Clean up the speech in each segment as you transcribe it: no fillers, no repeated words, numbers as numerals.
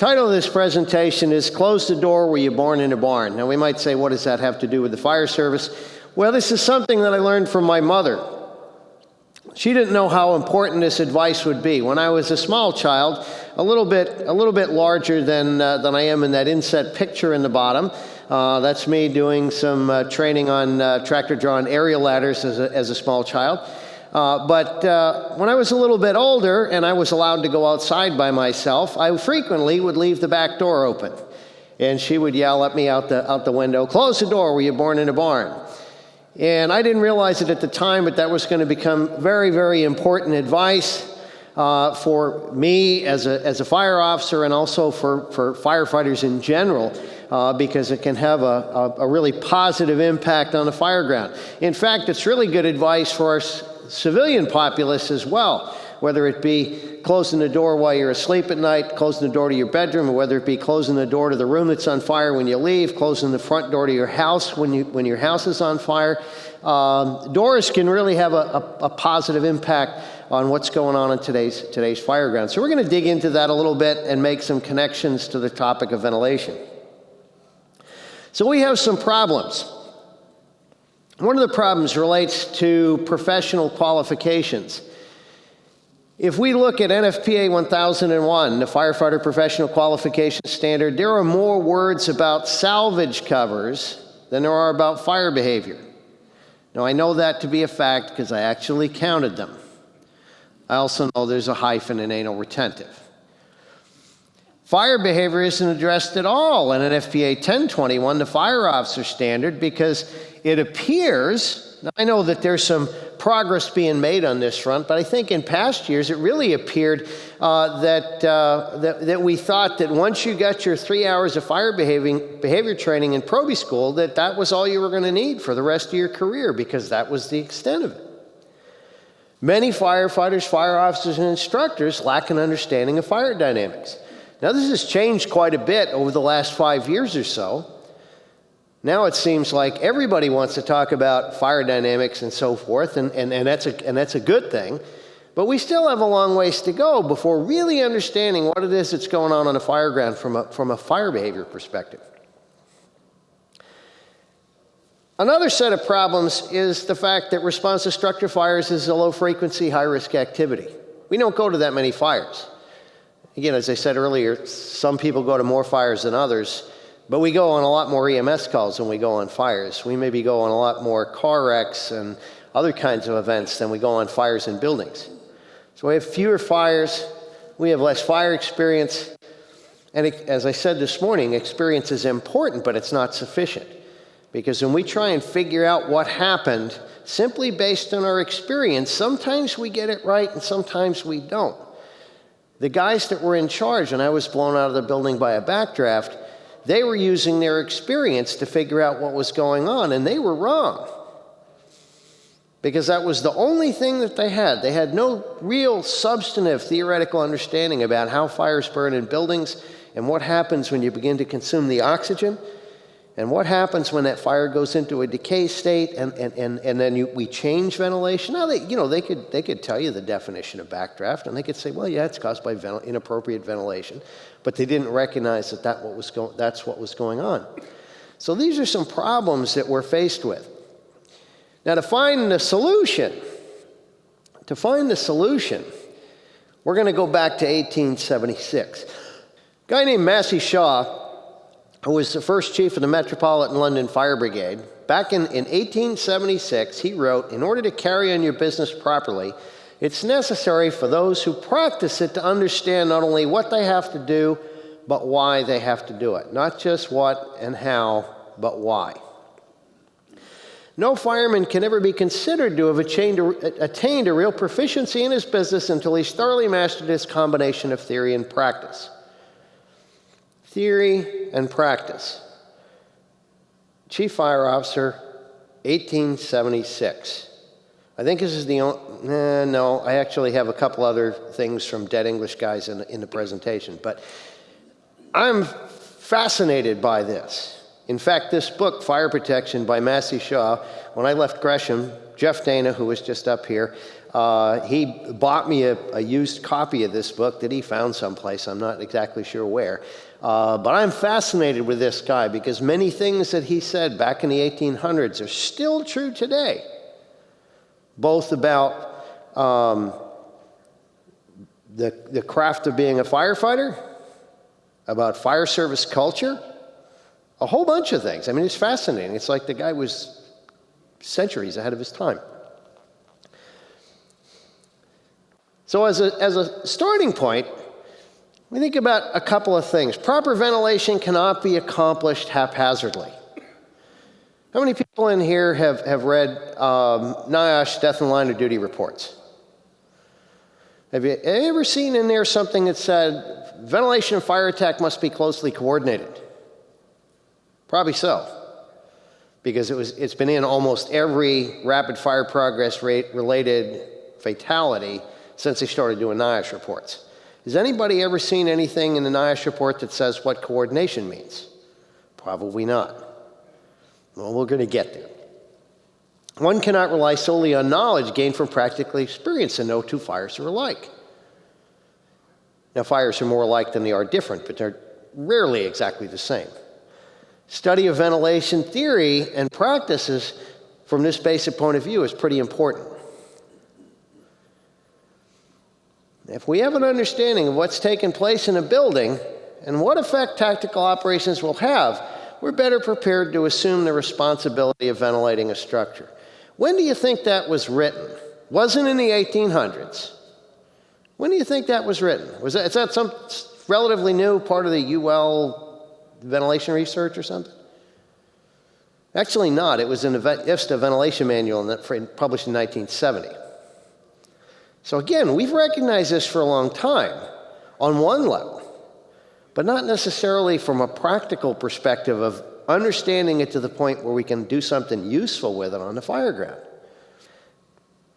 title of this presentation is Close the Door Were You Born in a Barn? Now we might say, what does that have to do with the fire service? Well, this is something that I learned from my mother. She didn't know how important this advice would be. When I was a small child, a little bit larger than I am in that inset picture in the bottom, that's me doing some training on tractor-drawn aerial ladders as a small child. But when I was a little bit older and I was allowed to go outside by myself, I frequently would leave the back door open. And she would yell at me out the window, "Close the door, were you born in a barn?" And I didn't realize it at the time, but that was going to become very, very important advice for me as a fire officer and also for firefighters in general, because it can have a really positive impact on the fire ground. In fact, it's really good advice for our civilian populace as well, whether it be closing the door while you're asleep at night, closing the door to your bedroom, or whether it be closing the door to the room that's on fire when you leave, closing the front door to your house when your house is on fire. Doors can really have a positive impact on what's going on in today's fire ground. So we're going to dig into that a little bit and make some connections to the topic of ventilation. So we have some problems. One of the problems relates to professional qualifications. If we look at NFPA 1001, the Firefighter Professional Qualification Standard, there are more words about salvage covers than there are about fire behavior. Now, I know that to be a fact because I actually counted them. I also know there's a hyphen in anal retentive. Fire behavior isn't addressed at all in NFPA 1021, the fire officer standard, because it appears, now I know that there's some progress being made on this front, but I think in past years it really appeared that we thought that once you got your 3 hours of fire behavior training in probie school, that was all you were going to need for the rest of your career, because that was the extent of it. Many firefighters, fire officers, and instructors lack an understanding of fire dynamics. Now, this has changed quite a bit over the last 5 years or so. Now it seems like everybody wants to talk about fire dynamics and so forth, and that's a good thing. But we still have a long ways to go before really understanding what it is that's going on a fire ground from a fire behavior perspective. Another set of problems is the fact that response to structure fires is a low-frequency, high-risk activity. We don't go to that many fires. Again, as I said earlier, some people go to more fires than others, but we go on a lot more EMS calls than we go on fires. We maybe go on a lot more car wrecks and other kinds of events than we go on fires in buildings. So we have fewer fires, we have less fire experience, and as I said this morning, experience is important, but it's not sufficient. Because when we try and figure out what happened simply based on our experience, sometimes we get it right and sometimes we don't. The guys that were in charge, and I was blown out of the building by a backdraft, they were using their experience to figure out what was going on, and they were wrong. Because that was the only thing that they had. They had no real substantive theoretical understanding about how fires burn in buildings and what happens when you begin to consume the oxygen and what happens when that fire goes into a decay state and then we change ventilation. Now, they could tell you the definition of backdraft, and they could say, well, yeah, it's caused by inappropriate ventilation. But they didn't recognize that's what was going on. So these are some problems that we're faced with. Now, to find the solution, we're going to go back to 1876. A guy named Massey Shaw, who was the first chief of the Metropolitan London Fire Brigade, back in 1876, he wrote, "In order to carry on your business properly, it's necessary for those who practice it to understand not only what they have to do, but why they have to do it. Not just what and how, but why." No fireman can ever be considered to have attained a real proficiency in his business until he's thoroughly mastered this combination of theory and practice. Theory and practice. Chief Fire Officer, 1876. I think this is the only, no, I actually have a couple other things from dead English guys in the presentation, but I'm fascinated by this. In fact, this book, Fire Protection by Massey Shaw, when I left Gresham, Jeff Dana, who was just up here. He bought me a used copy of this book that he found someplace. I'm not exactly sure where. But I'm fascinated with this guy because many things that he said back in the 1800s are still true today, both about the craft of being a firefighter, about fire service culture, a whole bunch of things. I mean, it's fascinating. It's like the guy was centuries ahead of his time. So as a starting point, we think about a couple of things. Proper ventilation cannot be accomplished haphazardly. How many people in here have read NIOSH death in line of duty reports? Have you ever seen in there something that said ventilation and fire attack must be closely coordinated? Probably so, because it's been in almost every rapid fire progress rate related fatality since they started doing NIOSH reports. Has anybody ever seen anything in the NIOSH report that says what coordination means? Probably not. Well, we're going to get there. One cannot rely solely on knowledge gained from practical experience, and no two fires are alike. Now, fires are more alike than they are different, but they're rarely exactly the same. Study of ventilation theory and practices from this basic point of view is pretty important. If we have an understanding of what's taking place in a building and what effect tactical operations will have, we're better prepared to assume the responsibility of ventilating a structure. When do you think that was written? Wasn't in the 1800s. When do you think that was written? Is that some relatively new part of the UL ventilation research or something? Actually not. It was in the IFSTA ventilation manual published in 1970. So again, we've recognized this for a long time on one level, but not necessarily from a practical perspective of understanding it to the point where we can do something useful with it on the fire ground.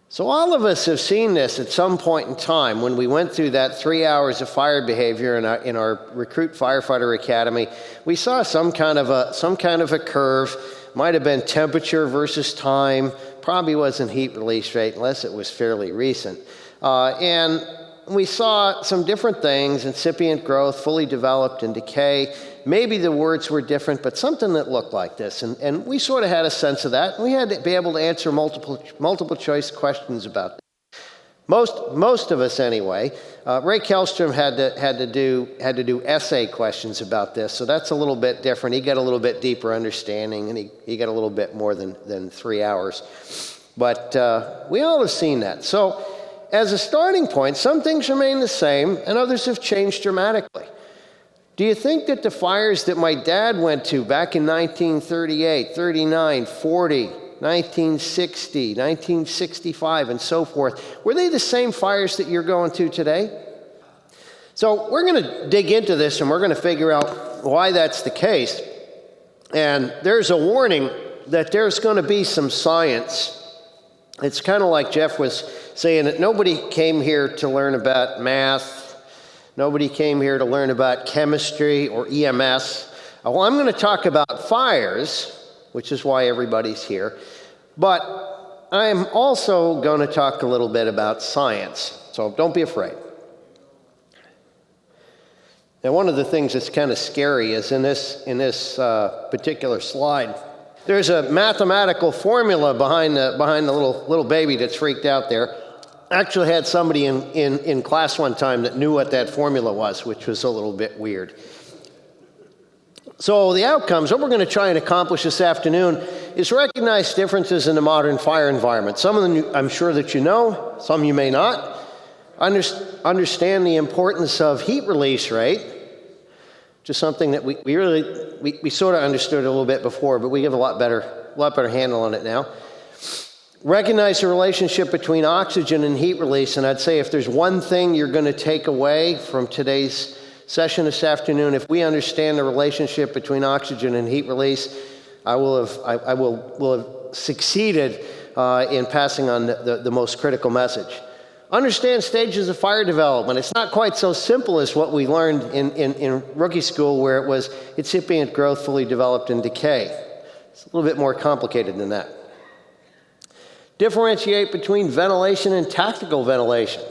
So all of us have seen this at some point in time when we went through that 3 hours of fire behavior in our Recruit Firefighter Academy. We saw some kind of a curve. Might have been temperature versus time. Probably wasn't heat release rate unless it was fairly recent. And we saw some different things: incipient growth, fully developed, and decay. Maybe the words were different, but something that looked like this. And we sort of had a sense of that. We had to be able to answer multiple choice questions about that. Most of us anyway. Ray Kellstrom had to do essay questions about this, so that's a little bit different. He got a little bit deeper understanding, and he got a little bit more than 3 hours. But we all have seen that. So as a starting point, some things remain the same, and others have changed dramatically. Do you think that the fires that my dad went to back in 1938, 39, 40, 1960, 1965, and so forth, were they the same fires that you're going to today? So we're going to dig into this, and we're going to figure out why that's the case. And there's a warning that there's going to be some science. It's kind of like Jeff was saying, that nobody came here to learn about math. Nobody came here to learn about chemistry or EMS. Well, I'm going to talk about fires, which is why everybody's here. But I'm also going to talk a little bit about science, so don't be afraid. Now, one of the things that's kind of scary is in this particular slide, there's a mathematical formula behind the little baby that's freaked out there. Actually had somebody in class one time that knew what that formula was, which was a little bit weird. So the outcomes, what we're going to try and accomplish this afternoon, is recognize differences in the modern fire environment. Some of them I'm sure that you know, some you may not. Understand the importance of heat release rate, just something that we sort of understood a little bit before, but we have a lot better handle on it now. Recognize the relationship between oxygen and heat release, and I'd say if there's one thing you're going to take away from today's session this afternoon, if we understand the relationship between oxygen and heat release, I will have succeeded in passing on the most critical message. Understand stages of fire development. It's not quite so simple as what we learned in rookie school, where it was incipient growth, fully developed, and decay. It's a little bit more complicated than that. Differentiate between ventilation and tactical ventilation.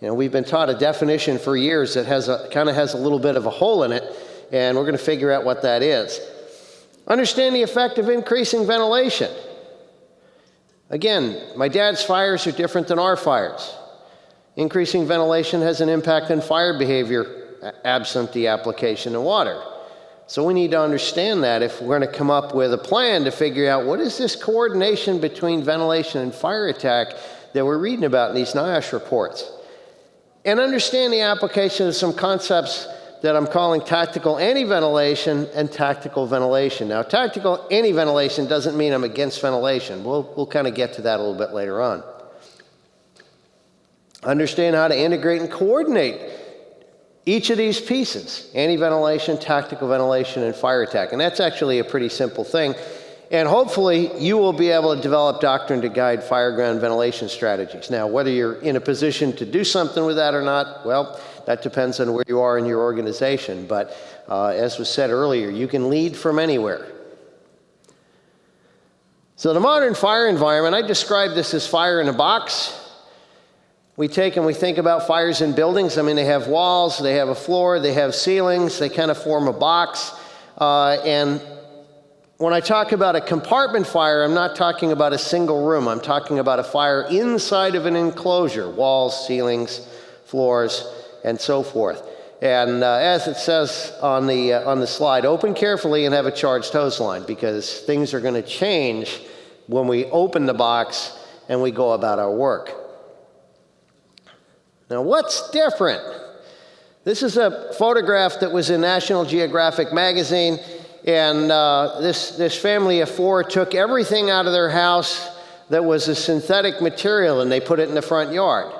We've been taught a definition for years that kind of has a little bit of a hole in it, and we're going to figure out what that is. Understand the effect of increasing ventilation. Again, my dad's fires are different than our fires. Increasing ventilation has an impact on fire behavior absent the application of water. So we need to understand that if we're going to come up with a plan to figure out what is this coordination between ventilation and fire attack that we're reading about in these NIOSH reports. And understand the application of some concepts that I'm calling tactical anti-ventilation and tactical ventilation. Now, tactical anti-ventilation doesn't mean I'm against ventilation. We'll kind of get to that a little bit later on. Understand how to integrate and coordinate each of these pieces: anti-ventilation, tactical ventilation, and fire attack. And that's actually a pretty simple thing. And hopefully you will be able to develop doctrine to guide fireground ventilation strategies. Now, whether you're in a position to do something with that or not, well, that depends on where you are in your organization. But as was said earlier, you can lead from anywhere. So the modern fire environment, I describe this as fire in a box. We take and we think about fires in buildings. I mean, they have walls, they have a floor, they have ceilings, they kind of form a box. And when I talk about a compartment fire, I'm not talking about a single room. I'm talking about a fire inside of an enclosure: walls, ceilings, floors, and so forth. And as it says on the slide, open carefully and have a charged hose line, because things are going to change when we open the box and we go about our work. Now, what's different? This is a photograph that was in National Geographic magazine, and this family of four took everything out of their house that was a synthetic material and they put it in the front yard.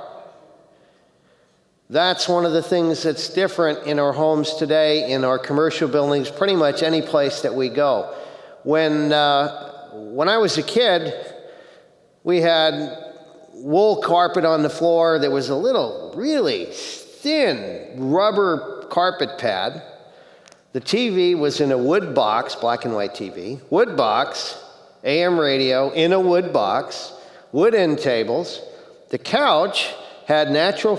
That's one of the things that's different in our homes today, in our commercial buildings, pretty much any place that we go. When I was a kid, we had wool carpet on the floor. There was a little, really thin rubber carpet pad. The TV was in a wood box, black and white TV, wood box, AM radio in a wood box, wood end tables. The couch had natural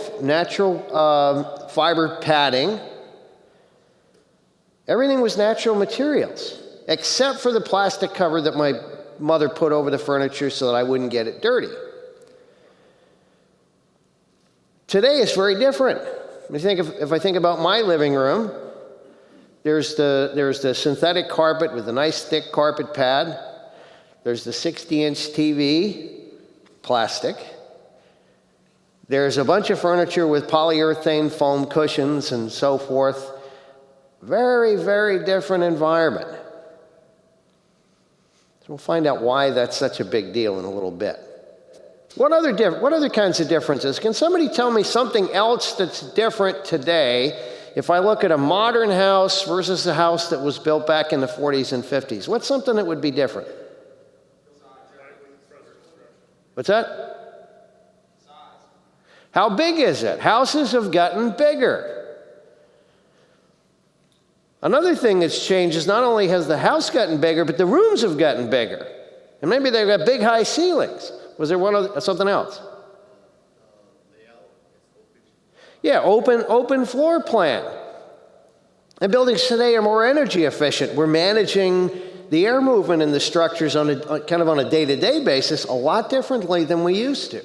fiber padding. Everything was natural materials, except for the plastic cover that my mother put over the furniture so that I wouldn't get it dirty. Today it's very different. If I think about my living room, there's the synthetic carpet with a nice thick carpet pad. There's the 60-inch TV, plastic. There's a bunch of furniture with polyurethane foam cushions and so forth. Very, very different environment. So we'll find out why that's such a big deal in a little bit. What other kinds of differences? Can somebody tell me something else that's different today if I look at a modern house versus a house that was built back in the 40s and 50s? What's something that would be different? What's that? Size. How big is it? Houses have gotten bigger. Another thing that's changed is not only has the house gotten bigger, but the rooms have gotten bigger. And maybe they've got big high ceilings. Was there something else? Yeah, open floor plan. And buildings today are more energy efficient. We're managing the air movement in the structures on a day-to-day basis a lot differently than we used to.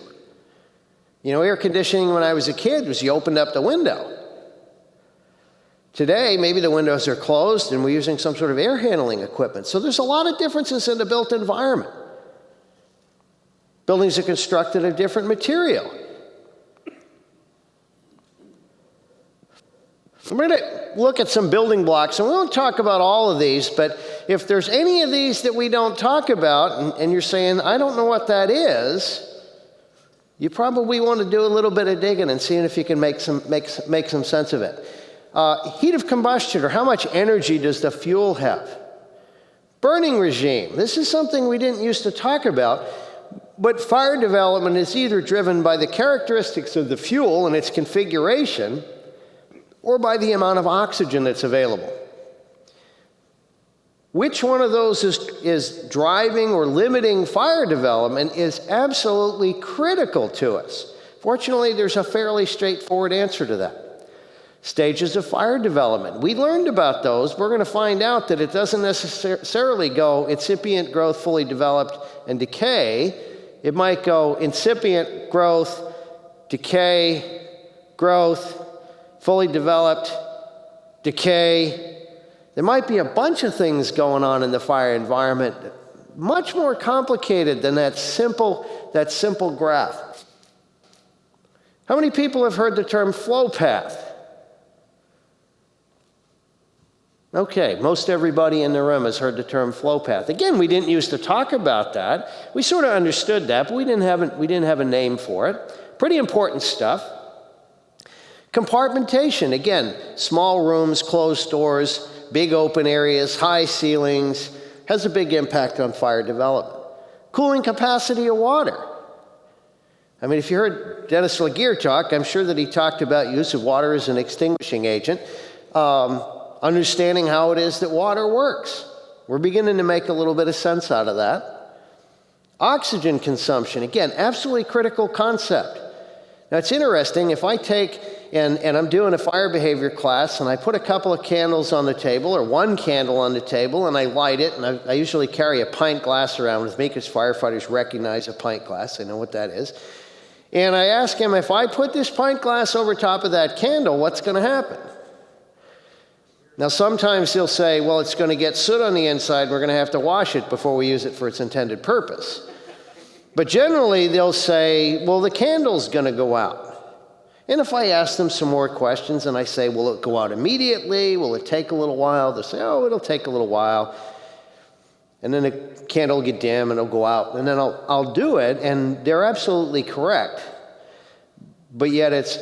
Air conditioning when I was a kid was you opened up the window. Today, maybe the windows are closed and we're using some sort of air handling equipment. So there's a lot of differences in the built environment. Buildings are constructed of different material. We're going to look at some building blocks, and we won't talk about all of these, but if there's any of these that we don't talk about, and you're saying, I don't know what that is, you probably want to do a little bit of digging and seeing if you can make some sense of it. Heat of combustion, or how much energy does the fuel have? Burning regime. This is something we didn't used to talk about, but fire development is either driven by the characteristics of the fuel and its configuration, or by the amount of oxygen that's available. Which one of those is driving or limiting fire development is absolutely critical to us. Fortunately, there's a fairly straightforward answer to that. Stages of fire development. We learned about those. We're going to find out that it doesn't necessarily go incipient growth, fully developed, and decay. It might go incipient growth, decay, growth, fully developed, decay. There might be a bunch of things going on in the fire environment, much more complicated than that simple graph. How many people have heard the term flow path? Okay, most everybody in the room has heard the term flow path. Again, we didn't used to talk about that. We sort of understood that, but we didn't have a name for it. Pretty important stuff. Compartmentation, again, small rooms, closed doors, big open areas, high ceilings, has a big impact on fire development. Cooling capacity of water. I mean, if you heard Dennis Laguerre talk, I'm sure that he talked about use of water as an extinguishing agent, understanding how it is that water works. We're beginning to make a little bit of sense out of that. Oxygen consumption, again, absolutely critical concept. Now, it's interesting, if I take and I'm doing a fire behavior class, and I put a couple of candles on the table, or one candle on the table, and I light it, and I usually carry a pint glass around with me, because firefighters recognize a pint glass. They know what that is. And I ask him, if I put this pint glass over top of that candle, what's going to happen? Now, sometimes he'll say, well, it's going to get soot on the inside. We're going to have to wash it before we use it for its intended purpose. But generally, they'll say, well, the candle's going to go out. And if I ask them some more questions and I say, will it go out immediately? Will it take a little while? They'll say, oh, it'll take a little while. And then the candle will get dim and it'll go out. And then I'll do it, and they're absolutely correct. But yet it's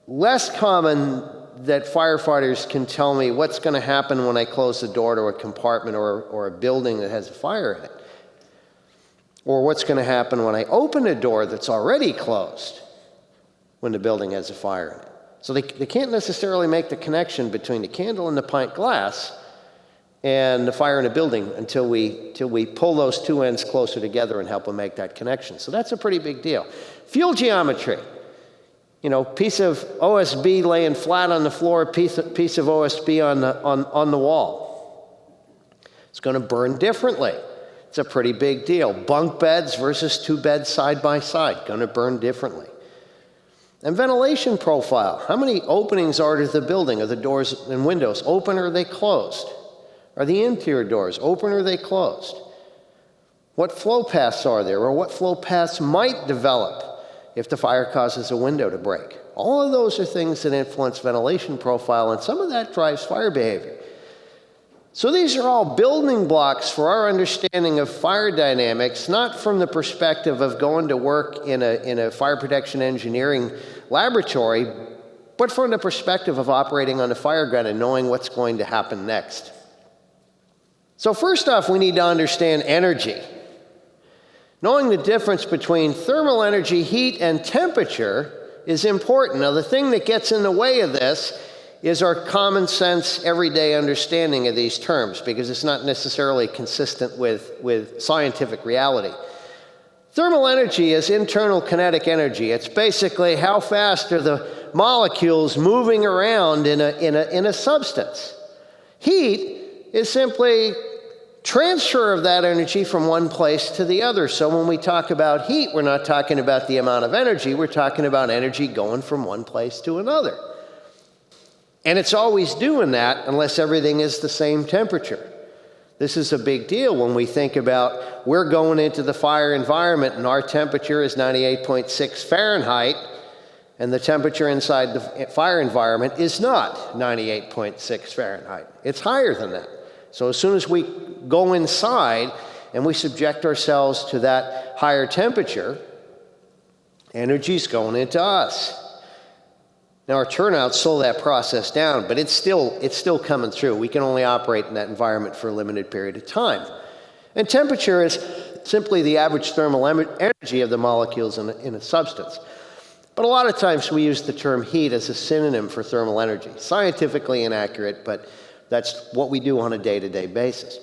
less common that firefighters can tell me what's going to happen when I close the door to a compartment or a building that has a fire in it. Or what's going to happen when I open a door that's already closed when the building has a fire in it. So they can't necessarily make the connection between the candle and the pint glass and the fire in a building until we pull those two ends closer together and help them make that connection. So that's a pretty big deal. Fuel geometry. You know, piece of OSB laying flat on the floor, piece of OSB on the wall. It's going to burn differently. It's a pretty big deal. Bunk beds versus two beds side by side, going to burn differently. And ventilation profile. How many openings are to the building? Are the doors and windows open or are they closed? Are the interior doors open or are they closed? What flow paths are there, or what flow paths might develop if the fire causes a window to break? All of those are things that influence ventilation profile, and some of that drives fire behavior. So these are all building blocks for our understanding of fire dynamics, not from the perspective of going to work in a fire protection engineering laboratory, but from the perspective of operating on the fire ground and knowing what's going to happen next. So first off, we need to understand energy. Knowing the difference between thermal energy, heat, and temperature is important. Now, the thing that gets in the way of this is our common sense, everyday understanding of these terms, because it's not necessarily consistent with scientific reality. Thermal energy is internal kinetic energy. It's basically how fast are the molecules moving around in a substance. Heat is simply transfer of that energy from one place to the other. So when we talk about heat, we're not talking about the amount of energy, we're talking about energy going from one place to another. And it's always doing that unless everything is the same temperature. This is a big deal when we think about we're going into the fire environment and our temperature is 98.6 Fahrenheit, and the temperature inside the fire environment is not 98.6 Fahrenheit. It's higher than that. So as soon as we go inside and we subject ourselves to that higher temperature, energy's going into us. Now, our turnouts slow that process down, but it's still coming through. We can only operate in that environment for a limited period of time. And temperature is simply the average thermal energy of the molecules in a substance. But a lot of times we use the term heat as a synonym for thermal energy. Scientifically inaccurate, but That's what we do on a day-to-day basis.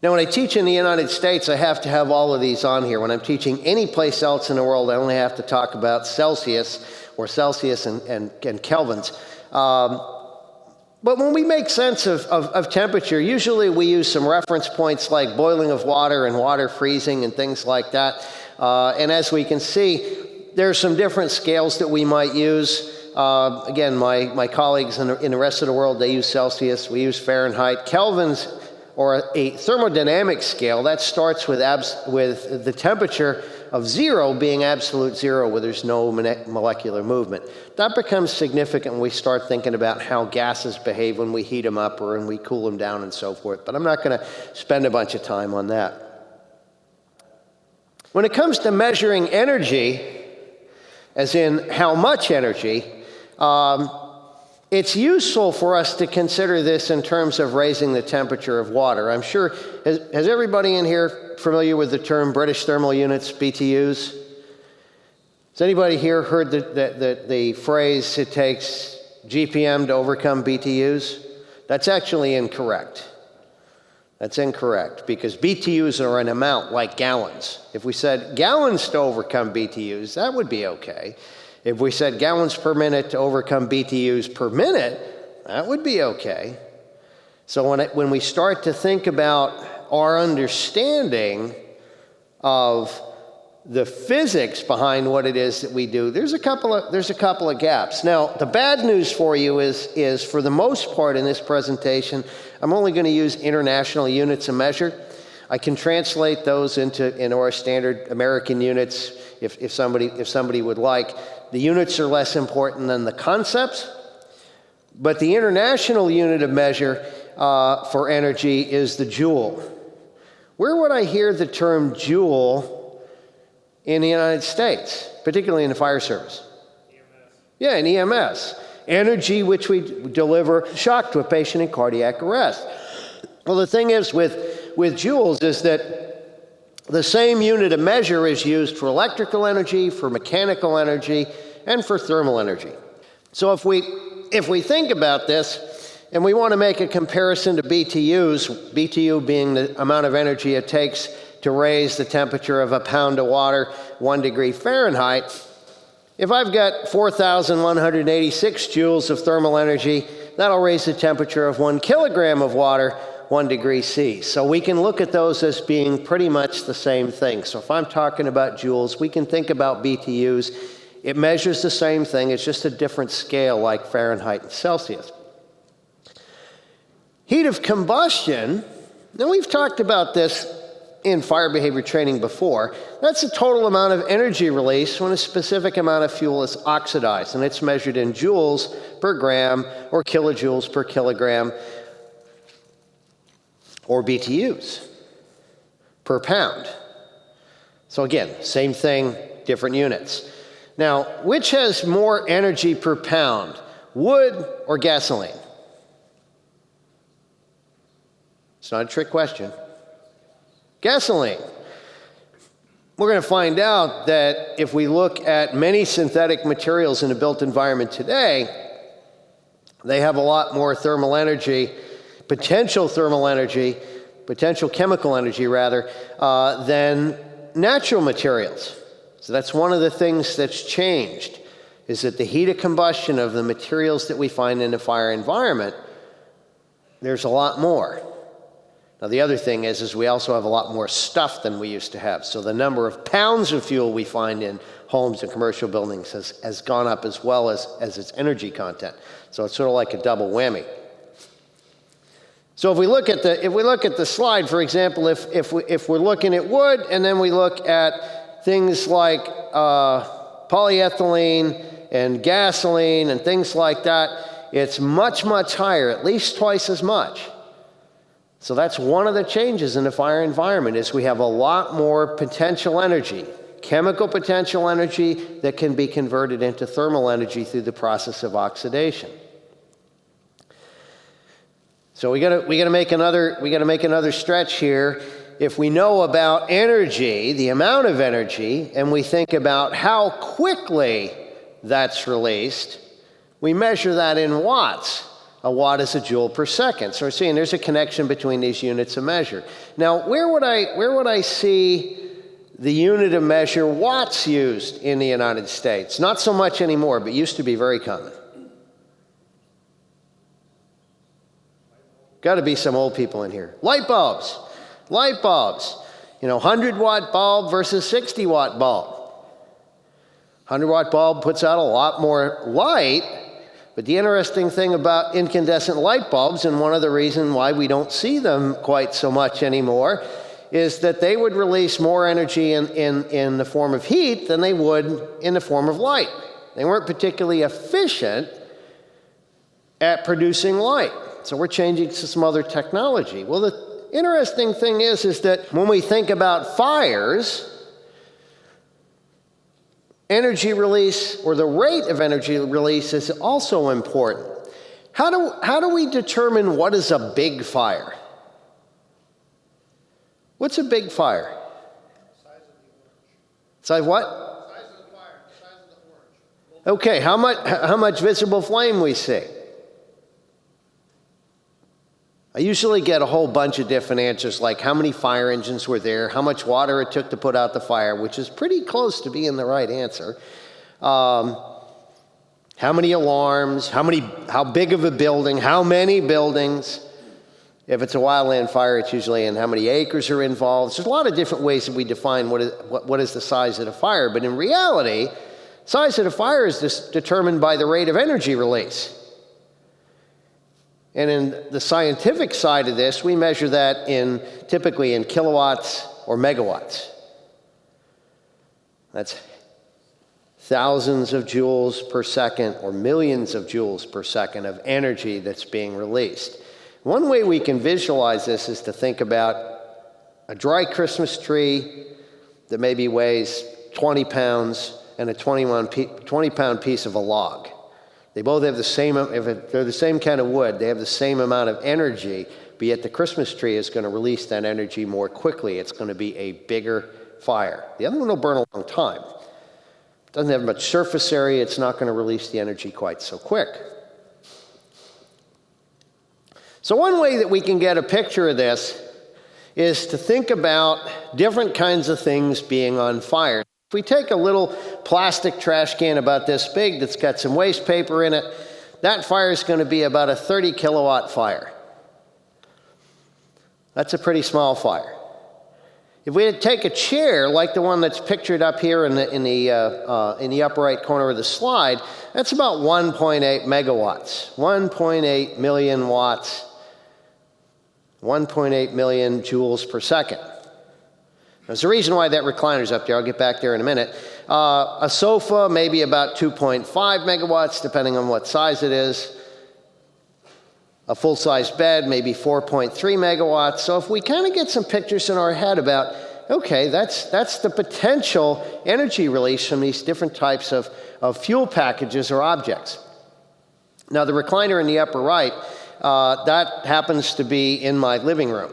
Now, when I teach in the United States, I have to have all of these on here. When I'm teaching any place else in the world, I only have to talk about Celsius and kelvins. But when we make sense of temperature, usually we use some reference points like boiling of water and water freezing and things like that. And as we can see, there are some different scales that we might use. Again, my colleagues in the rest of the world, they use Celsius, we use Fahrenheit. Kelvins, or a thermodynamic scale, that starts with the temperature of 0 being absolute 0, where there's no molecular movement. That becomes significant when we start thinking about how gases behave when we heat them up or when we cool them down and so forth. But I'm not going to spend a bunch of time on that. When it comes to measuring energy, as in how much energy, it's useful for us to consider this in terms of raising the temperature of water. I'm sure, has everybody in here familiar with the term British thermal units, BTUs? Has anybody here heard the phrase, it takes GPM to overcome BTUs? That's actually incorrect. That's incorrect, because BTUs are an amount like gallons. If we said gallons to overcome BTUs, that would be okay. If we said gallons per minute to overcome BTUs per minute, that would be okay. So when we start to think about our understanding of the physics behind what it is that we do, there's a couple of gaps. Now, the bad news for you is for the most part in this presentation, I'm only going to use international units of measure. I can translate those into our standard American units if somebody would like. The units are less important than the concepts, but the international unit of measure for energy is the joule. Where would I hear the term joule in the United States, particularly in the fire service? EMS. Yeah, in EMS. Energy which we deliver shock to a patient in cardiac arrest. Well, the thing is with joules is that the same unit of measure is used for electrical energy, for mechanical energy, and for thermal energy. So if we think about this, and we want to make a comparison to BTUs, BTU being the amount of energy it takes to raise the temperature of a pound of water 1 degree Fahrenheit, if I've got 4,186 joules of thermal energy, that'll raise the temperature of 1 kilogram of water 1 degree C. So we can look at those as being pretty much the same thing. So if I'm talking about joules, we can think about BTUs. It measures the same thing. It's just a different scale like Fahrenheit and Celsius. Heat of combustion, now we've talked about this in fire behavior training before. That's the total amount of energy released when a specific amount of fuel is oxidized, and it's measured in joules per gram or kilojoules per kilogram, or BTUs per pound. So again, same thing, different units. Now, which has more energy per pound, wood or gasoline? It's not a trick question. Gasoline. We're going to find out that if we look at many synthetic materials in a built environment today, they have a lot more thermal energy, potential chemical energy rather, than natural materials. So that's one of the things that's changed, is that the heat of combustion of the materials that we find in a fire environment, there's a lot more. Now the other thing is we also have a lot more stuff than we used to have. So the number of pounds of fuel we find in homes and commercial buildings has gone up as well as its energy content. So it's sort of like a double whammy. So if we look at the slide, for example, if we're looking at wood and then we look at things like polyethylene and gasoline and things like that, it's much, much higher, at least twice as much. So that's one of the changes in the fire environment, is we have a lot more potential energy, chemical potential energy that can be converted into thermal energy through the process of oxidation. So we got to make another stretch here. If we know about energy, the amount of energy, and we think about how quickly that's released, we measure that in watts. A watt is a joule per second. So we're seeing there's a connection between these units of measure. Now, where would I see the unit of measure watts used in the United States? Not so much anymore, but used to be very common. Got to be some old people in here. Light bulbs. Light bulbs. 100-watt bulb versus 60-watt bulb. 100-watt bulb puts out a lot more light, but the interesting thing about incandescent light bulbs, and one of the reasons why we don't see them quite so much anymore, is that they would release more energy in the form of heat than they would in the form of light. They weren't particularly efficient at producing light. So we're changing to some other technology. Well, the interesting thing is that when we think about fires, energy release, or the rate of energy release, is also important. How do we determine what is a big fire? What's a big fire? Size of the orange. Size what? Size of the fire. Size of the orange. Okay, how much visible flame we see? I usually get a whole bunch of different answers, like how many fire engines were there, how much water it took to put out the fire, which is pretty close to being the right answer. How many alarms, how big of a building, how many buildings. If it's a wildland fire, it's usually in how many acres are involved. There's a lot of different ways that we define what is the size of the fire, but in reality, size of the fire is determined by the rate of energy release. And in the scientific side of this, we measure that typically in kilowatts or megawatts. That's thousands of joules per second or millions of joules per second of energy that's being released. One way we can visualize this is to think about a dry Christmas tree that maybe weighs 20 pounds and a 20-pound piece of a log. They both have the same, if they're the same kind of wood, they have the same amount of energy, but yet the Christmas tree is going to release that energy more quickly. It's going to be a bigger fire. The other one will burn a long time. It doesn't have much surface area. It's not going to release the energy quite so quick. So one way that we can get a picture of this is to think about different kinds of things being on fire. If we take a little plastic trash can about this big that's got some waste paper in it, that fire is going to be about a 30 kilowatt fire. That's a pretty small fire. If we take a chair like the one that's pictured up here in the upper right corner of the slide, that's about 1.8 megawatts, 1.8 million watts, 1.8 million joules per second. There's a reason why that recliner's up there. I'll get back there in a minute. A sofa, maybe about 2.5 megawatts, depending on what size it is. A full-size bed, maybe 4.3 megawatts. So if we kind of get some pictures in our head about, okay, that's the potential energy release from these different types of fuel packages or objects. Now, the recliner in the upper right, that happens to be in my living room.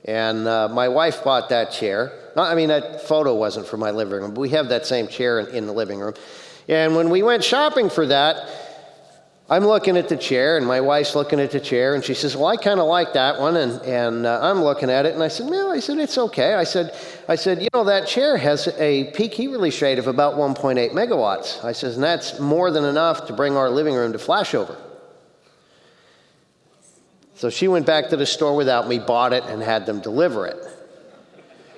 And my wife bought that chair. That photo wasn't for my living room, but we have that same chair in the living room. And when we went shopping for that, I'm looking at the chair, and my wife's looking at the chair, and she says, well, I kind of like that one, and I'm looking at it, and I said, no, it's okay. I said, that chair has a peak heat release rate of about 1.8 megawatts. I says, and that's more than enough to bring our living room to flashover. So she went back to the store without me, bought it, and had them deliver it.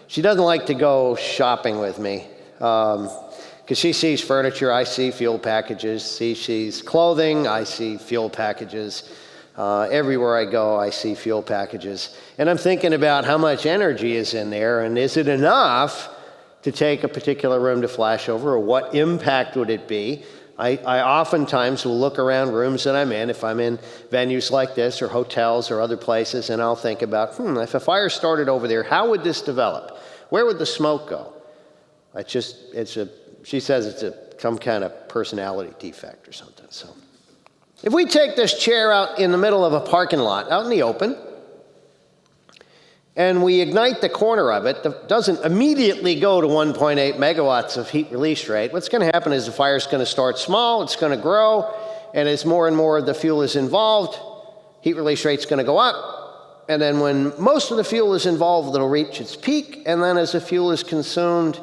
She doesn't like to go shopping with me because she sees furniture, I see fuel packages. She sees clothing, I see fuel packages. Everywhere I go, I see fuel packages. And I'm thinking about how much energy is in there, and is it enough to take a particular room to flash over, or what impact would it be? I oftentimes will look around rooms that I'm in, if I'm in venues like this or hotels or other places, and I'll think about, if a fire started over there, how would this develop? Where would the smoke go? She says it's some kind of personality defect or something. So, if we take this chair out in the middle of a parking lot, out in the open, and we ignite the corner of it, that doesn't immediately go to 1.8 megawatts of heat release rate. What's going to happen is the fire's going to start small, it's going to grow, and as more and more of the fuel is involved, heat release rate's going to go up. And then when most of the fuel is involved, it'll reach its peak, and then as the fuel is consumed,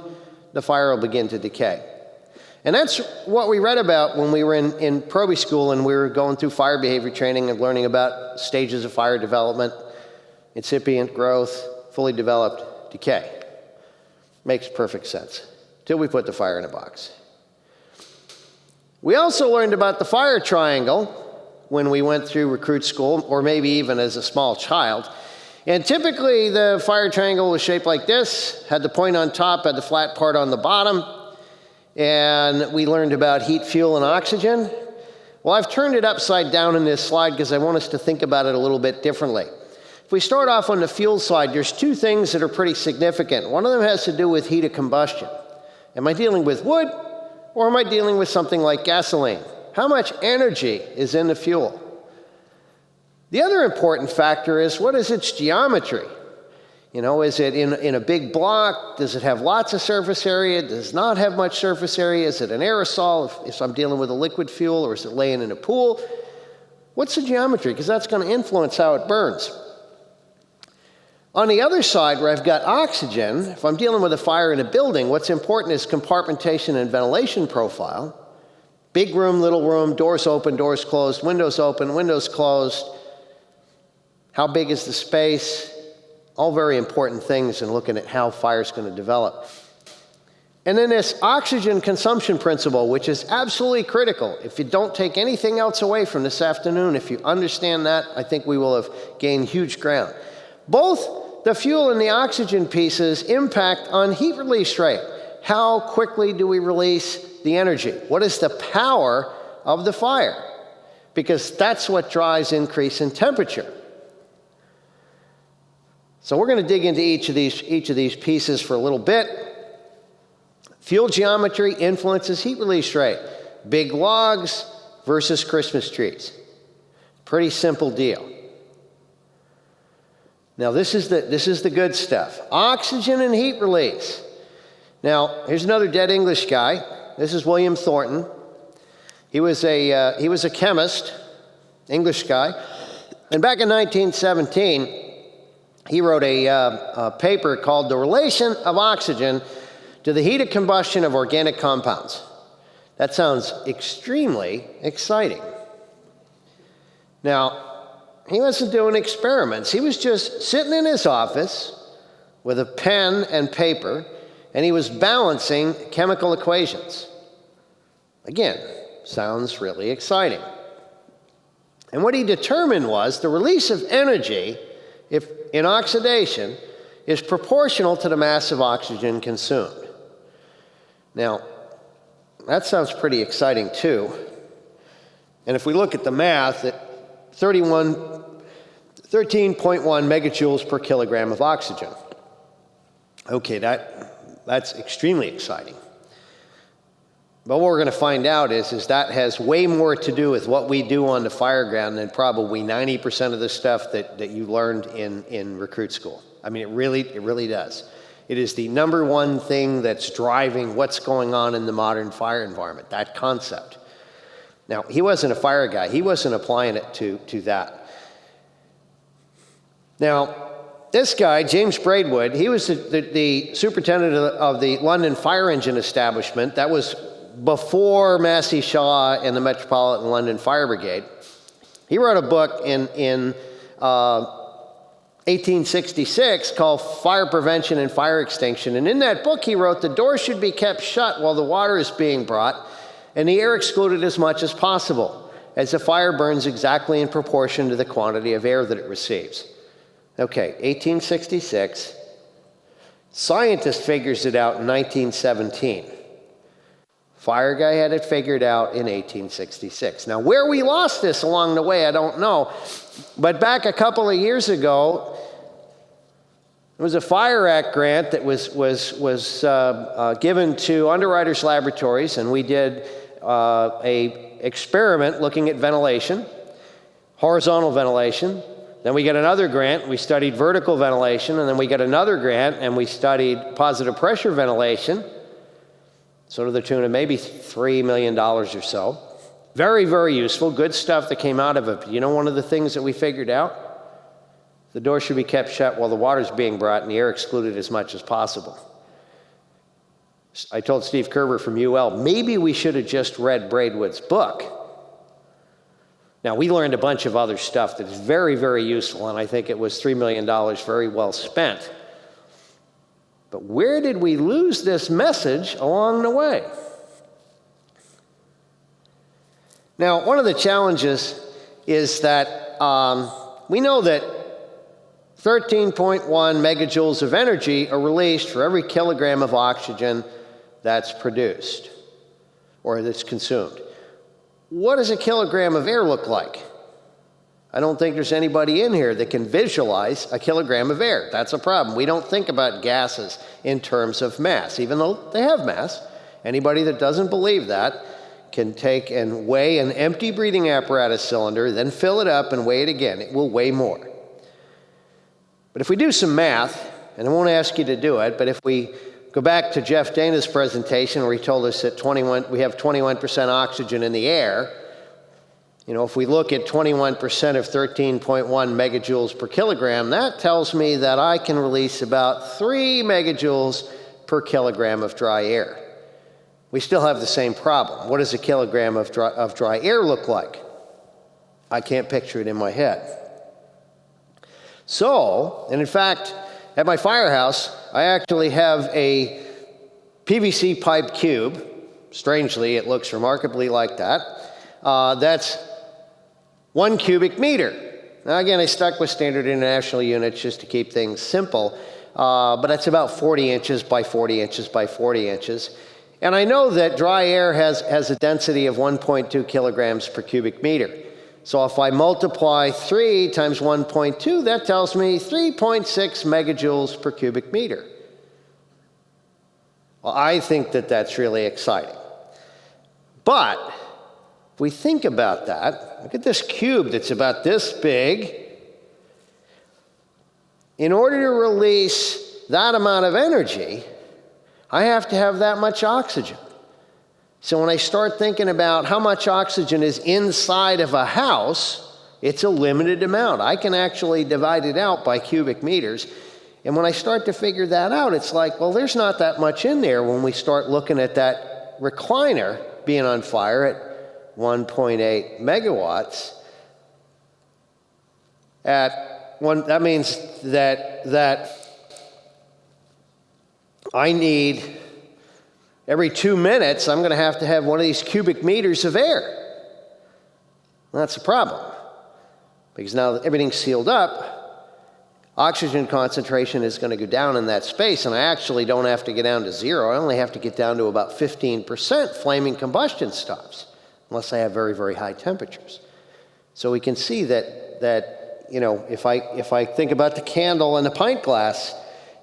the fire will begin to decay. And that's what we read about when we were in Proby school and we were going through fire behavior training and learning about stages of fire development, incipient growth, fully developed, decay. Makes perfect sense, till we put the fire in a box. We also learned about the fire triangle when we went through recruit school, or maybe even as a small child. And typically the fire triangle was shaped like this, had the point on top, had the flat part on the bottom, and we learned about heat, fuel, and oxygen. Well, I've turned it upside down in this slide because I want us to think about it a little bit differently. If we start off on the fuel side, there's two things that are pretty significant. One of them has to do with heat of combustion. Am I dealing with wood, or am I dealing with something like gasoline? How much energy is in the fuel? The other important factor is, what is its geometry? You know, is it in a big block? Does it have lots of surface area? Does it not have much surface area? Is it an aerosol if I'm dealing with a liquid fuel, or is it laying in a pool? What's the geometry? Because that's going to influence how it burns. On the other side, where I've got oxygen, if I'm dealing with a fire in a building, what's important is compartmentation and ventilation profile. Big room, little room, doors open, doors closed, windows open, windows closed. How big is the space? All very important things in looking at how fire's going to develop. And then this oxygen consumption principle, which is absolutely critical. If you don't take anything else away from this afternoon, if you understand that, I think we will have gained huge ground. Both the fuel and the oxygen pieces impact on heat release rate. How quickly do we release the energy? What is the power of the fire? Because that's what drives increase in temperature. So we're going to dig into each of these pieces for a little bit. Fuel geometry influences heat release rate. Big logs versus Christmas trees. Pretty simple deal. Now this is the good stuff. Oxygen and heat release. Now here's another dead English guy. This is William Thornton. He was a chemist, English guy, and back in 1917. He wrote a paper called The Relation of Oxygen to the Heat of Combustion of Organic Compounds. That sounds extremely exciting. Now, he wasn't doing experiments. He was just sitting in his office with a pen and paper, and he was balancing chemical equations. Again, sounds really exciting. And what he determined was the release of energy if in oxidation is proportional to the mass of oxygen consumed. Now, that sounds pretty exciting too. And if we look at the math, at 13.1 megajoules per kilogram of oxygen. Okay, that's extremely exciting. But what we're going to find out is that has way more to do with what we do on the fire ground than probably 90% of the stuff that you learned in recruit school. I mean, it really does. It is the number one thing that's driving what's going on in the modern fire environment, that concept. Now, he wasn't a fire guy. He wasn't applying it to that. Now, this guy, James Braidwood, he was the superintendent of the London Fire Engine Establishment. That was before Massey Shaw and the Metropolitan London Fire Brigade. He wrote a book in 1866 called Fire Prevention and Fire Extinction. And in that book, he wrote, the door should be kept shut while the water is being brought and the air excluded as much as possible, as the fire burns exactly in proportion to the quantity of air that it receives. Okay, 1866. Scientist figures it out in 1917. Fire guy had it figured out in 1866. Now, where we lost this along the way, I don't know. But back a couple of years ago, there was a Fire Act grant that was given to Underwriters Laboratories, and we did a experiment looking at ventilation, horizontal ventilation. Then we got another grant, we studied vertical ventilation, and then we got another grant, and we studied positive pressure ventilation, so to the tune of maybe $3 million or so. Very, very useful, good stuff that came out of it. But you know one of the things that we figured out? The door should be kept shut while the water's being brought and the air excluded as much as possible. I told Steve Kerber from UL, maybe we should have just read Braidwood's book. Now, we learned a bunch of other stuff that is very, very useful, and I think it was $3 million very well spent. But where did we lose this message along the way? Now, one of the challenges is that we know that 13.1 megajoules of energy are released for every kilogram of oxygen that's produced or that's consumed. What does a kilogram of air look like? I don't think there's anybody in here that can visualize a kilogram of air. That's a problem. We don't think about gases in terms of mass, even though they have mass. Anybody that doesn't believe that can take and weigh an empty breathing apparatus cylinder, then fill it up and weigh it again. It will weigh more. But if we do some math, and I won't ask you to do it, but if we go back to Jeff Dana's presentation where he told us that we have 21% oxygen in the air, if we look at 21% of 13.1 megajoules per kilogram, that tells me that I can release about 3 megajoules per kilogram of dry air. We still have the same problem. What does a kilogram of dry air look like? I can't picture it in my head. So, and in fact, at my firehouse, I actually have a PVC pipe cube. Strangely, it looks remarkably like that. That's 1 cubic meter. Now again, I stuck with standard international units just to keep things simple, but that's about 40 inches by 40 inches by 40 inches. And I know that dry air has a density of 1.2 kilograms per cubic meter. So if I multiply 3 times 1.2, that tells me 3.6 megajoules per cubic meter. Well, I think that that's really exciting. But if we think about that, look at this cube that's about this big. In order to release that amount of energy, I have to have that much oxygen. So when I start thinking about how much oxygen is inside of a house, it's a limited amount. I can actually divide it out by cubic meters. And when I start to figure that out, it's like, well, there's not that much in there when we start looking at that recliner being on fire at 1.8 megawatts. That means that I need, every 2 minutes, I'm going to have one of these cubic meters of air. And that's a problem. Because now that everything's sealed up, oxygen concentration is going to go down in that space, and I actually don't have to get down to 0. I only have to get down to about 15% flaming combustion stops, unless I have very, very high temperatures. So we can see that if I think about the candle and the pint glass,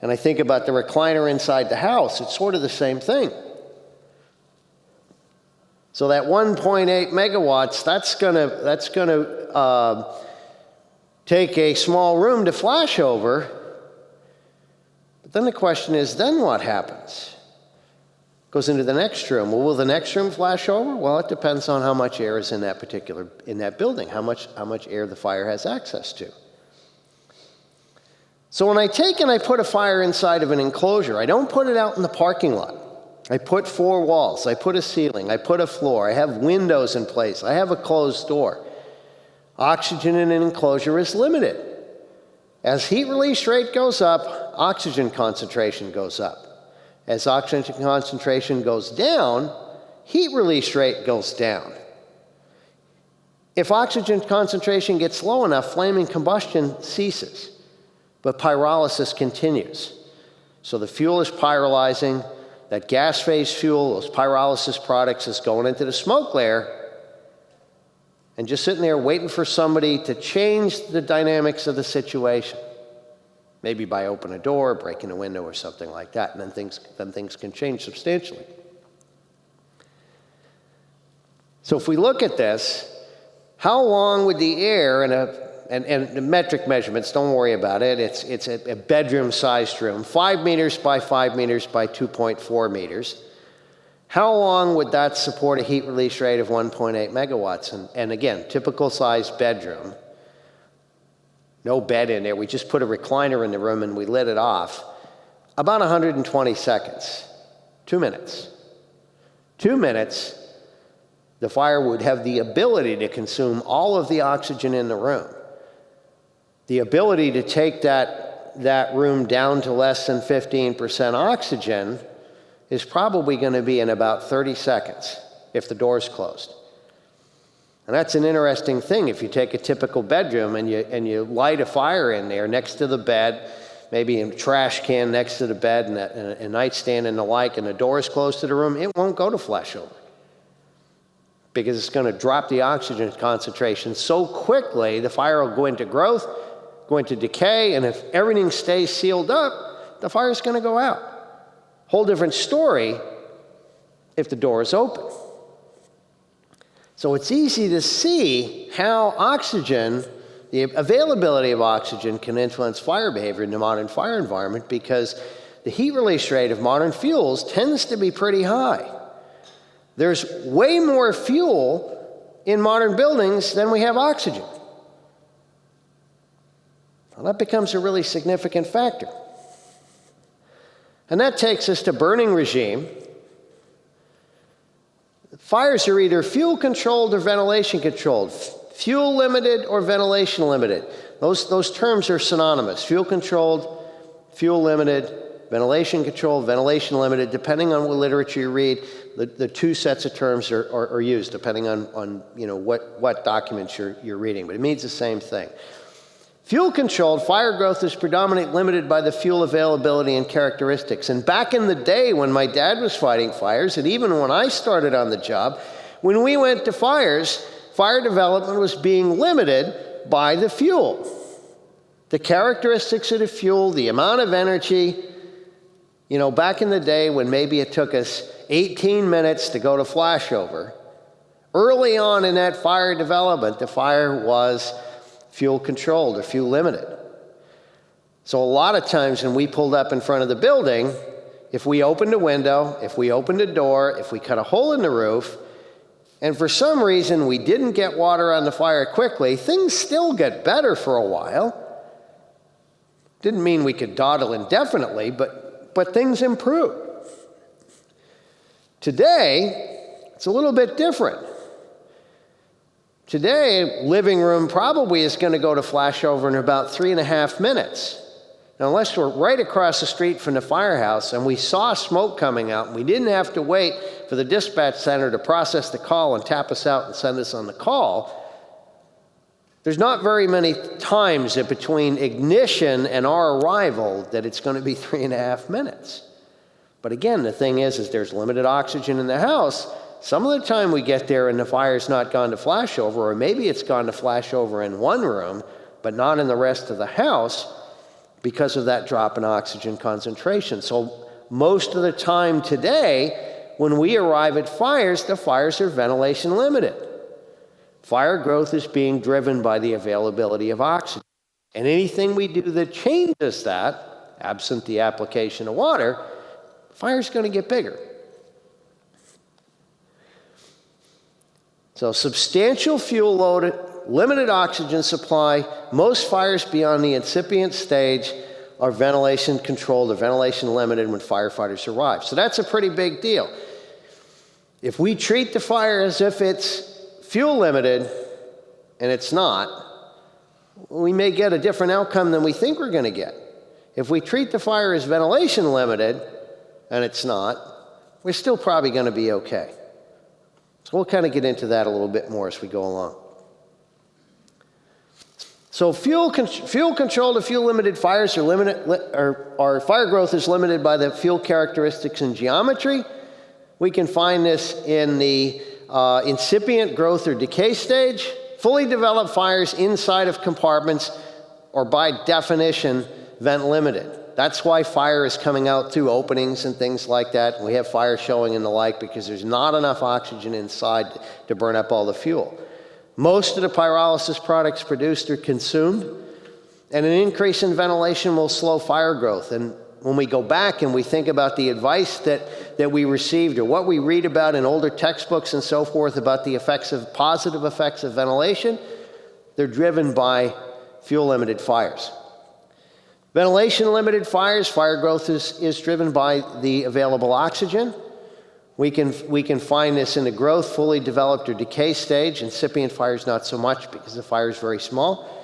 and I think about the recliner inside the house, it's sort of the same thing. So that 1.8 megawatts, that's gonna take a small room to flash over. But then the question is, then what happens? Goes into the next room. Well, will the next room flash over? Well, it depends on how much air is in that building, how much air the fire has access to. So when I take and I put a fire inside of an enclosure, I don't put it out in the parking lot. I put 4 walls, I put a ceiling, I put a floor, I have windows in place, I have a closed door. Oxygen in an enclosure is limited. As heat release rate goes up, oxygen concentration goes up. As oxygen concentration goes down, heat release rate goes down. If oxygen concentration gets low enough, flaming combustion ceases, but pyrolysis continues. So the fuel is pyrolyzing. That gas phase fuel, those pyrolysis products, is going into the smoke layer and just sitting there waiting for somebody to change the dynamics of the situation. Maybe by opening a door, breaking a window, or something like that, and then things can change substantially. So if we look at this, how long would the air and the metric measurements, don't worry about it. It's a bedroom-sized room, 5 meters by 5 meters by 2.4 meters. How long would that support a heat release rate of 1.8 megawatts? And again, typical size bedroom, no bed in there. We just put a recliner in the room and we lit it off. About 120 seconds, 2 minutes. 2 minutes, the fire would have the ability to consume all of the oxygen in the room. The ability to take that room down to less than 15% oxygen is probably going to be in about 30 seconds if the door's closed. And that's an interesting thing. If you take a typical bedroom and you light a fire in there next to the bed, maybe a trash can next to the bed and a nightstand and the like, and the door is close to the room, it won't go to flashover because it's going to drop the oxygen concentration so quickly, the fire will go into growth, go into decay, and if everything stays sealed up, the fire's going to go out. Whole different story if the door is open. So it's easy to see how oxygen, the availability of oxygen, can influence fire behavior in the modern fire environment because the heat release rate of modern fuels tends to be pretty high. There's way more fuel in modern buildings than we have oxygen. Well, that becomes a really significant factor. And that takes us to burning regime. Fires are either fuel controlled or ventilation controlled, fuel limited or ventilation limited. Those terms are synonymous. Fuel controlled, fuel limited, ventilation controlled, ventilation limited. Depending on what literature you read, the two sets of terms are used depending on what documents you're reading, but it means the same thing. Fuel-controlled fire growth is predominantly limited by the fuel availability and characteristics. And back in the day when my dad was fighting fires, and even when I started on the job, when we went to fires, fire development was being limited by the fuel. The characteristics of the fuel, the amount of energy. Back in the day when maybe it took us 18 minutes to go to flashover, early on in that fire development, the fire was fuel controlled or fuel limited. So a lot of times when we pulled up in front of the building, if we opened a window, if we opened a door, if we cut a hole in the roof, and for some reason we didn't get water on the fire quickly, things still get better for a while. Didn't mean we could dawdle indefinitely, but things improve. Today, it's a little bit different. Today, living room probably is going to go to flashover in about 3.5 minutes. Now, unless we're right across the street from the firehouse and we saw smoke coming out and we didn't have to wait for the dispatch center to process the call and tap us out and send us on the call, there's not very many times in between ignition and our arrival that it's going to be 3.5 minutes. But again, the thing is there's limited oxygen in the house. Some of the time we get there and the fire's not gone to flashover, or maybe it's gone to flashover in one room, but not in the rest of the house because of that drop in oxygen concentration. So most of the time today, when we arrive at fires, the fires are ventilation limited. Fire growth is being driven by the availability of oxygen. And anything we do that changes that, absent the application of water, fire's going to get bigger. So substantial fuel loaded, limited oxygen supply, most fires beyond the incipient stage are ventilation controlled or ventilation limited when firefighters arrive. So that's a pretty big deal. If we treat the fire as if it's fuel limited and it's not, we may get a different outcome than we think we're going to get. If we treat the fire as ventilation limited and it's not, we're still probably going to be okay. So we'll kind of get into that a little bit more as we go along. So fuel controlled or fuel limited fires are limited, or fire growth is limited by the fuel characteristics and geometry. We can find this in the incipient growth or decay stage. Fully developed fires inside of compartments are by definition vent limited. That's why fire is coming out through openings and things like that. We have fire showing and the like because there's not enough oxygen inside to burn up all the fuel. Most of the pyrolysis products produced are consumed, and an increase in ventilation will slow fire growth. And when we go back and we think about the advice that we received or what we read about in older textbooks and so forth about the positive effects of ventilation, they're driven by fuel-limited fires. Ventilation-limited fires, fire growth is driven by the available oxygen. We can find this in the growth, fully developed, or decay stage. Incipient fires, not so much because the fire is very small.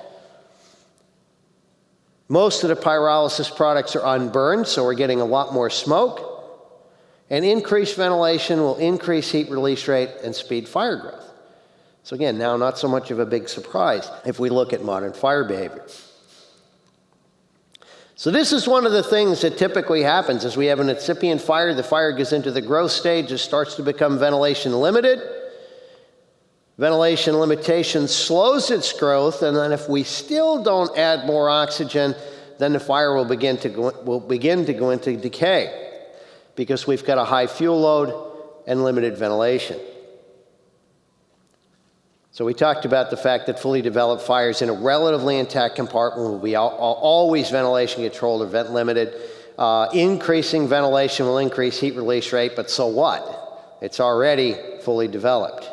Most of the pyrolysis products are unburned, so we're getting a lot more smoke. And increased ventilation will increase heat release rate and speed fire growth. So again, now not so much of a big surprise if we look at modern fire behavior. So this is one of the things that typically happens as we have an incipient fire. The fire goes into the growth stage. It starts to become ventilation limited. Ventilation limitation slows its growth, and then if we still don't add more oxygen, then the fire will begin to go into decay because we've got a high fuel load and limited ventilation. So we talked about the fact that fully developed fires in a relatively intact compartment will be always ventilation controlled or vent limited. Increasing ventilation will increase heat release rate, but so what? It's already fully developed.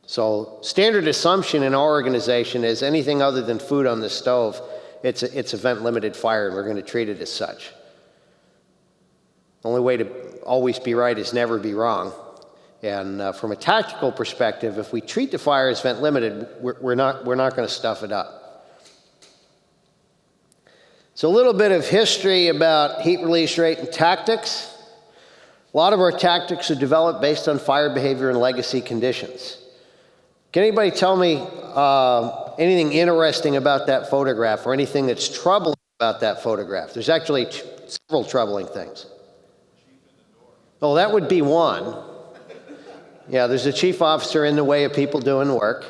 So standard assumption in our organization is anything other than food on the stove, it's a vent-limited fire, and we're going to treat it as such. The only way to always be right is never be wrong. And from a tactical perspective, if we treat the fire as vent-limited, we're not going to stuff it up. So a little bit of history about heat release rate and tactics. A lot of our tactics are developed based on fire behavior and legacy conditions. Can anybody tell me anything interesting about that photograph or anything that's troubling about that photograph? There's actually several troubling things. Oh, that would be one. Yeah, there's a chief officer in the way of people doing work.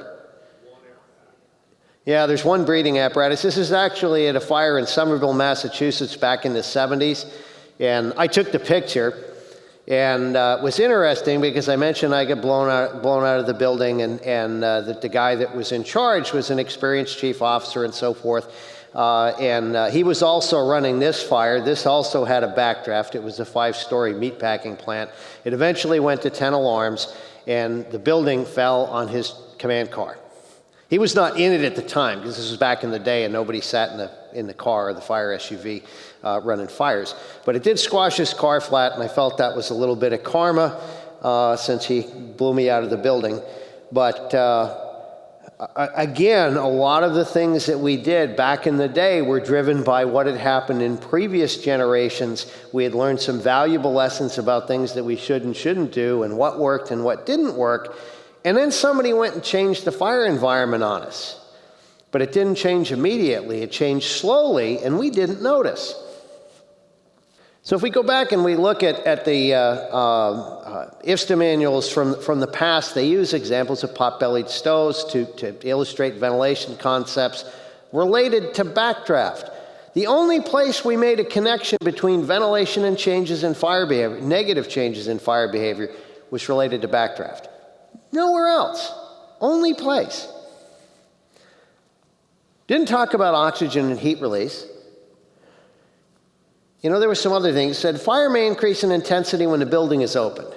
Yeah, there's one breathing apparatus. This is actually at a fire in Somerville, Massachusetts back in the 70s. And I took the picture. And it was interesting because I mentioned I got blown out of the building, and the guy that was in charge was an experienced chief officer and so forth. And he was also running this fire. This also had a backdraft. It was a 5-story meatpacking plant. It eventually went to 10 alarms, and the building fell on his command car. He was not in it at the time because this was back in the day, and nobody sat in the car or the fire SUV running fires. But it did squash his car flat, and I felt that was a little bit of karma since he blew me out of the building. But again, a lot of the things that we did back in the day were driven by what had happened in previous generations. We had learned some valuable lessons about things that we should and shouldn't do, and what worked and what didn't work. And then somebody went and changed the fire environment on us. But it didn't change immediately. It changed slowly, and we didn't notice. So if we go back and we look at the IFSTA manuals from the past, they use examples of pot-bellied stoves to illustrate ventilation concepts related to backdraft. The only place we made a connection between ventilation and changes in fire behavior, negative changes in fire behavior, was related to backdraft. Nowhere else. Only place. Didn't talk about oxygen and heat release. You know, there were some other things. It said fire may increase in intensity when the building is opened.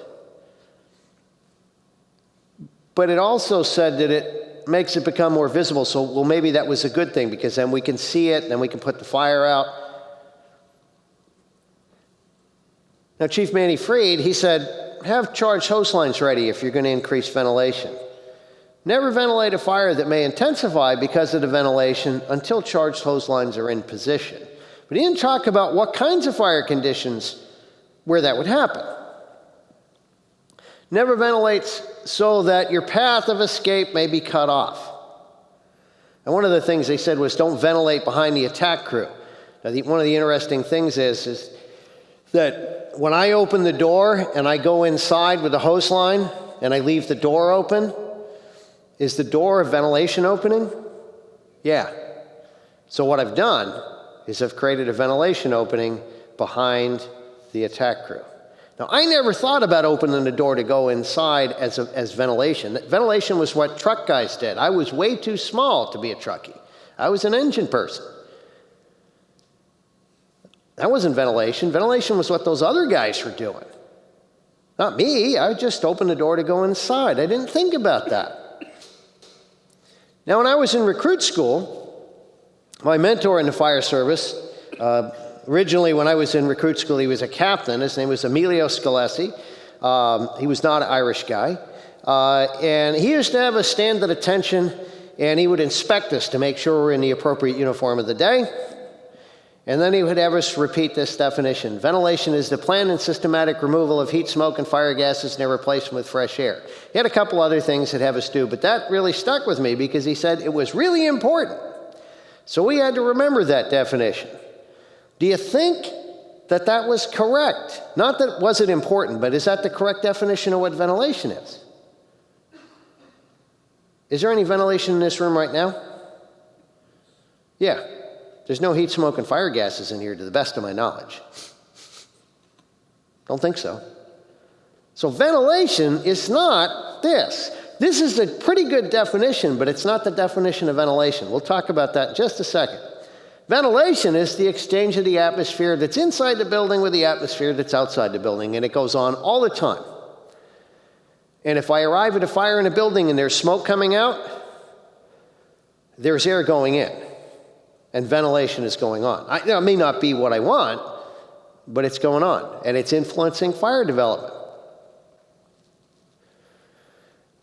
But it also said that it makes it become more visible. So, well, maybe that was a good thing because then we can see it, and then we can put the fire out. Now, Chief Manny Freed, he said, have charged hose lines ready if you're going to increase ventilation. Never ventilate a fire that may intensify because of the ventilation until charged hose lines are in position. But he didn't talk about what kinds of fire conditions where that would happen. Never ventilate so that your path of escape may be cut off. And one of the things they said was don't ventilate behind the attack crew. Now, one of the interesting things is that when I open the door and I go inside with the hose line and I leave the door open, is the door a ventilation opening? Yeah. So what I've done is I've created a ventilation opening behind the attack crew. Now, I never thought about opening the door to go inside as ventilation. Ventilation was what truck guys did. I was way too small to be a truckie. I was an engine person. That wasn't ventilation. Ventilation was what those other guys were doing. Not me. I just opened the door to go inside. I didn't think about that. Now, when I was in recruit school, my mentor in the fire service, originally when I was in recruit school, he was a captain. His name was Emilio Scalesi. He was not an Irish guy. And he used to have us stand at attention, and he would inspect us to make sure we're in the appropriate uniform of the day. And then he would have us repeat this definition. Ventilation is the planned and systematic removal of heat, smoke, and fire gases and their replacement with fresh air. He had a couple other things that have us do, but that really stuck with me because he said it was really important. So we had to remember that definition. Do you think that that was correct? Not that it wasn't important, but is that the correct definition of what ventilation is? Is there any ventilation in this room right now? Yeah. There's no heat, smoke, and fire gases in here to the best of my knowledge. Don't think so. So ventilation is not this. This is a pretty good definition, but it's not the definition of ventilation. We'll talk about that in just a second. Ventilation is the exchange of the atmosphere that's inside the building with the atmosphere that's outside the building, and it goes on all the time. And if I arrive at a fire in a building and there's smoke coming out, there's air going in. And ventilation is going on. It may not be what I want, but it's going on, and it's influencing fire development.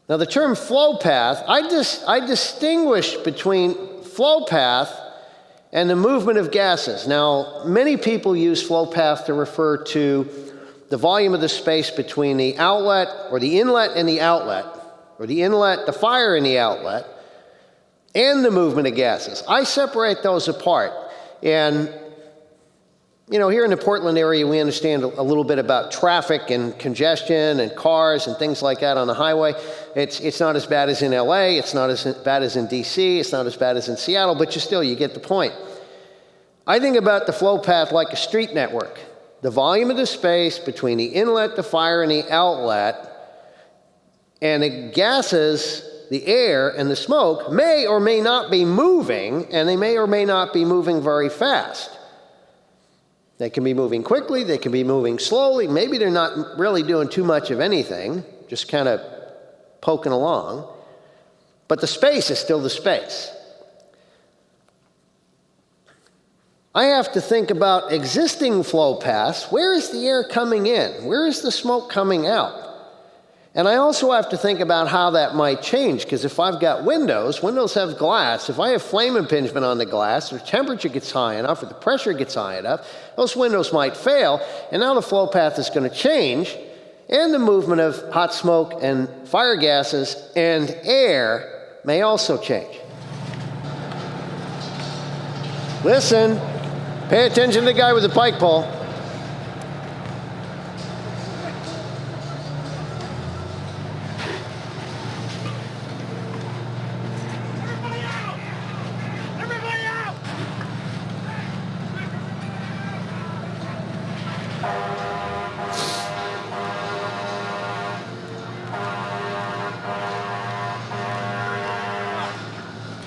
Now, the term flow path, I distinguish between flow path and the movement of gases. Now, many people use flow path to refer to the volume of the space between the outlet, or the inlet and the outlet, or the inlet, the fire and the outlet, and the movement of gases. I separate those apart. And, you know, here in the Portland area, we understand a little bit about traffic and congestion and cars and things like that on the highway. It's not as bad as in LA, it's not as bad as in DC, it's not as bad as in Seattle, but you get the point. I think about the flow path like a street network. The volume of the space between the inlet, the fire, and the outlet, and the gases, the air and the smoke may or may not be moving, and they may or may not be moving very fast. They can be moving quickly, they can be moving slowly, maybe they're not really doing too much of anything, just kind of poking along, but the space is still the space. I have to think about existing flow paths. Where is the air coming in? Where is the smoke coming out? And I also have to think about how that might change, because if I've got windows have glass. If I have flame impingement on the glass, or the temperature gets high enough, or the pressure gets high enough, those windows might fail, and now the flow path is going to change, and the movement of hot smoke and fire gases and air may also change. Listen, pay attention to the guy with the pike pole.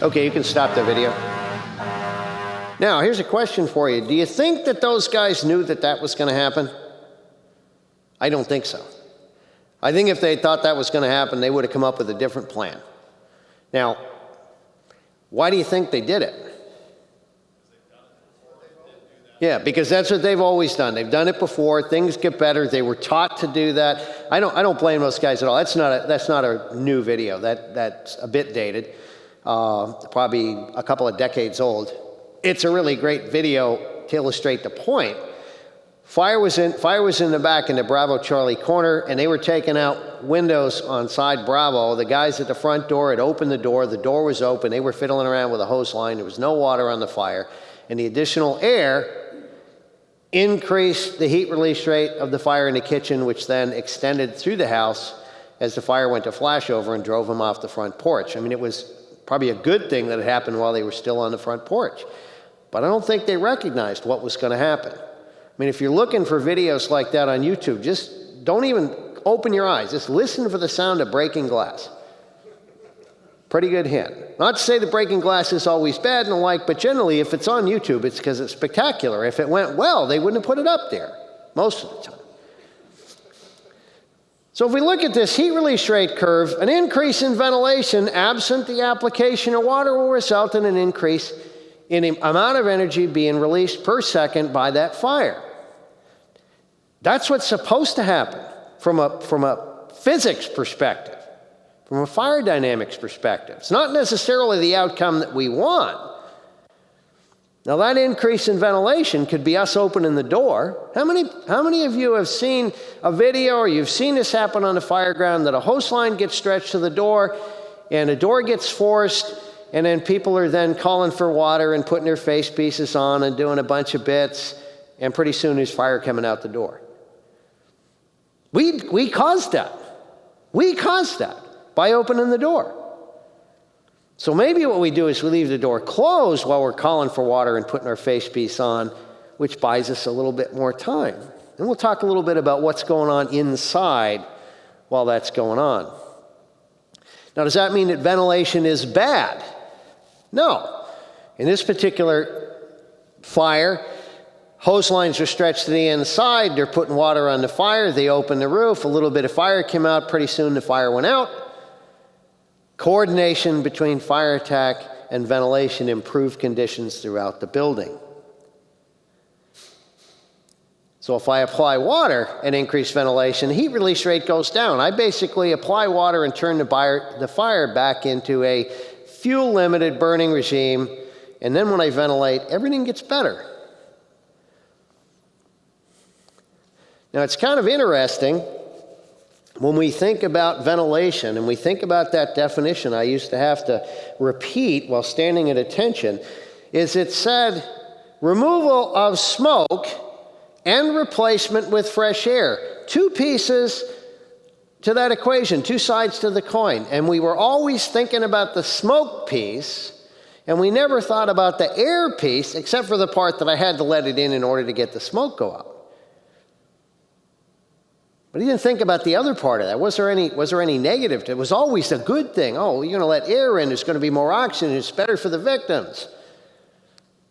Okay, you can stop the video. Now, here's a question for you. Do you think that those guys knew that that was going to happen? I don't think so. I think if they thought that was going to happen, they would have come up with a different plan. Now, why do you think they did it? Yeah, because that's what they've always done. They've done it before. Things get better. They were taught to do that. I don't blame those guys at all. That's not a new video. That's a bit dated. Probably a couple of decades old. It's a really great video to illustrate the point. Fire was in the back in the Bravo Charlie corner, and they were taking out windows on side Bravo. The guys at the front door had opened the door was open, they were fiddling around with a hose line, there was no water on the fire, and the additional air increased the heat release rate of the fire in the kitchen, which then extended through the house as the fire went to flashover and drove them off the front porch. I mean, it was probably a good thing that it happened while they were still on the front porch. But I don't think they recognized what was going to happen. I mean, if you're looking for videos like that on YouTube, just don't even open your eyes. Just listen for the sound of breaking glass. Pretty good hint. Not to say that breaking glass is always bad and the like, but generally if it's on YouTube, it's because it's spectacular. If it went well, they wouldn't have put it up there most of the time. So if we look at this heat release rate curve, an increase in ventilation absent the application of water will result in an increase in the amount of energy being released per second by that fire. That's what's supposed to happen from a physics perspective, from a fire dynamics perspective. It's not necessarily the outcome that we want. Now that increase in ventilation could be us opening the door. How many of you have seen a video or you've seen this happen on the fire ground that a hose line gets stretched to the door and the door gets forced and then people are then calling for water and putting their face pieces on and doing a bunch of bits and pretty soon there's fire coming out the door? We caused that. We caused that by opening the door. So maybe what we do is we leave the door closed while we're calling for water and putting our face piece on, which buys us a little bit more time. And we'll talk a little bit about what's going on inside while that's going on. Now, does that mean that ventilation is bad? No. In this particular fire, hose lines are stretched to the inside. They're putting water on the fire. They open the roof. A little bit of fire came out. Pretty soon the fire went out. Coordination between fire attack and ventilation improved conditions throughout the building. So if I apply water and increase ventilation, the heat release rate goes down. I basically apply water and turn the fire back into a fuel-limited burning regime, and then when I ventilate, everything gets better. Now it's kind of interesting when we think about ventilation and we think about that definition I used to have to repeat while standing at attention, is it said removal of smoke and replacement with fresh air. Two pieces to that equation, two sides to the coin. And we were always thinking about the smoke piece, and we never thought about the air piece, except for the part that I had to let it in order to get the smoke go out. But he didn't think about the other part of that. Was there any negative to it? It was always a good thing. Oh, you're going to let air in. There's going to be more oxygen. It's better for the victims.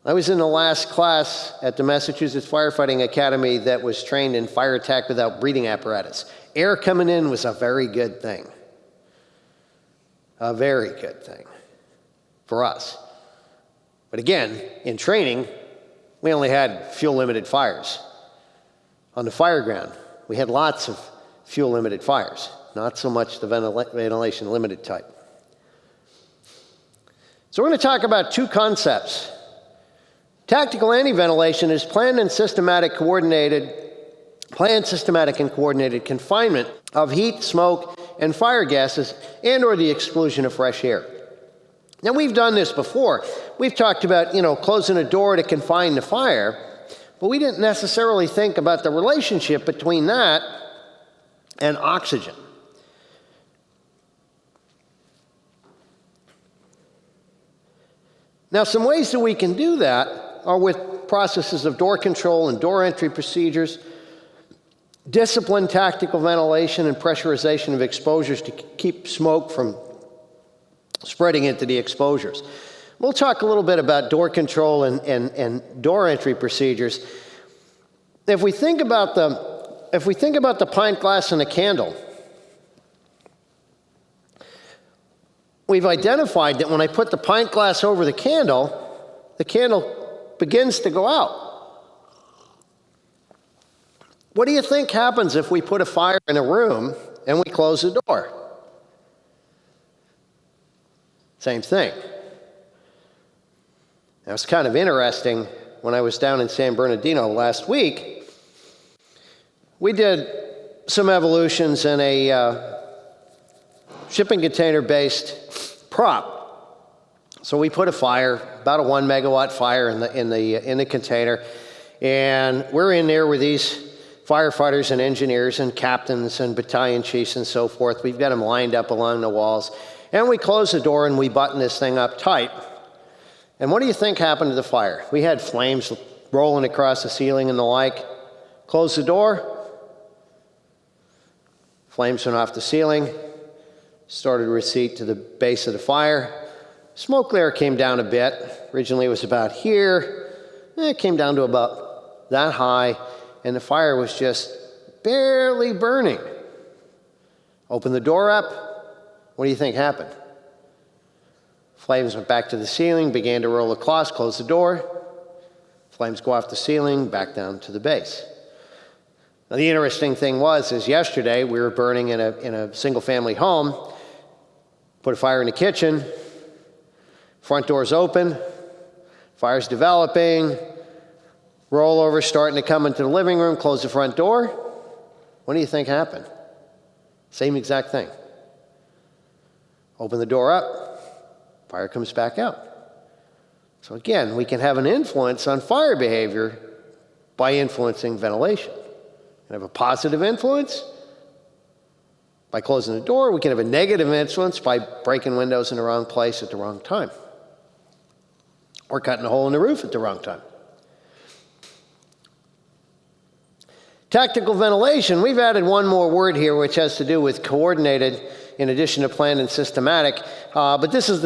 I was in the last class at the Massachusetts Firefighting Academy that was trained in fire attack without breathing apparatus. Air coming in was a very good thing. A very good thing for us. But again, in training, we only had fuel-limited fires. On the fire ground, we had lots of fuel-limited fires, not so much the ventilation-limited type. So we're going to talk about two concepts. Tactical anti-ventilation is planned, systematic, and coordinated confinement of heat, smoke, and fire gases, and or the exclusion of fresh air. Now, we've done this before. We've talked about, closing a door to confine the fire, but we didn't necessarily think about the relationship between that and oxygen. Now, some ways that we can do that are with processes of door control and door entry procedures, disciplined tactical ventilation and pressurization of exposures to keep smoke from spreading into the exposures. We'll talk a little bit about door control and door entry procedures. If we think about the pint glass and a candle, we've identified that when I put the pint glass over the candle begins to go out. What do you think happens if we put a fire in a room and we close the door? Same thing. Now, it's kind of interesting. When I was down in San Bernardino last week, we did some evolutions in a shipping container-based prop. So we put a fire, about a 1 megawatt fire in the container, and we're in there with these firefighters and engineers and captains and battalion chiefs and so forth. We've got them lined up along the walls, and we close the door and we button this thing up tight. And what do you think happened to the fire? We had flames rolling across the ceiling and the like. Close the door. Flames went off the ceiling. started to recede to the base of the fire. Smoke layer came down a bit. Originally it was about here. It came down to about that high, and the fire was just barely burning. Open the door up. What do you think happened? Flames went back to the ceiling, began to roll across, close the door. Flames go off the ceiling, back down to the base. Now, the interesting thing is yesterday we were burning in a single-family home, put a fire in the kitchen, front door's open, fire's developing, rollover starting to come into the living room, close the front door. What do you think happened? Same exact thing. Open the door up, fire comes back out. So again, we can have an influence on fire behavior by influencing ventilation. We can have a positive influence by closing the door. We can have a negative influence by breaking windows in the wrong place at the wrong time, or cutting a hole in the roof at the wrong time. Tactical ventilation, we've added one more word here which has to do with coordinated in addition to planned and systematic. But this is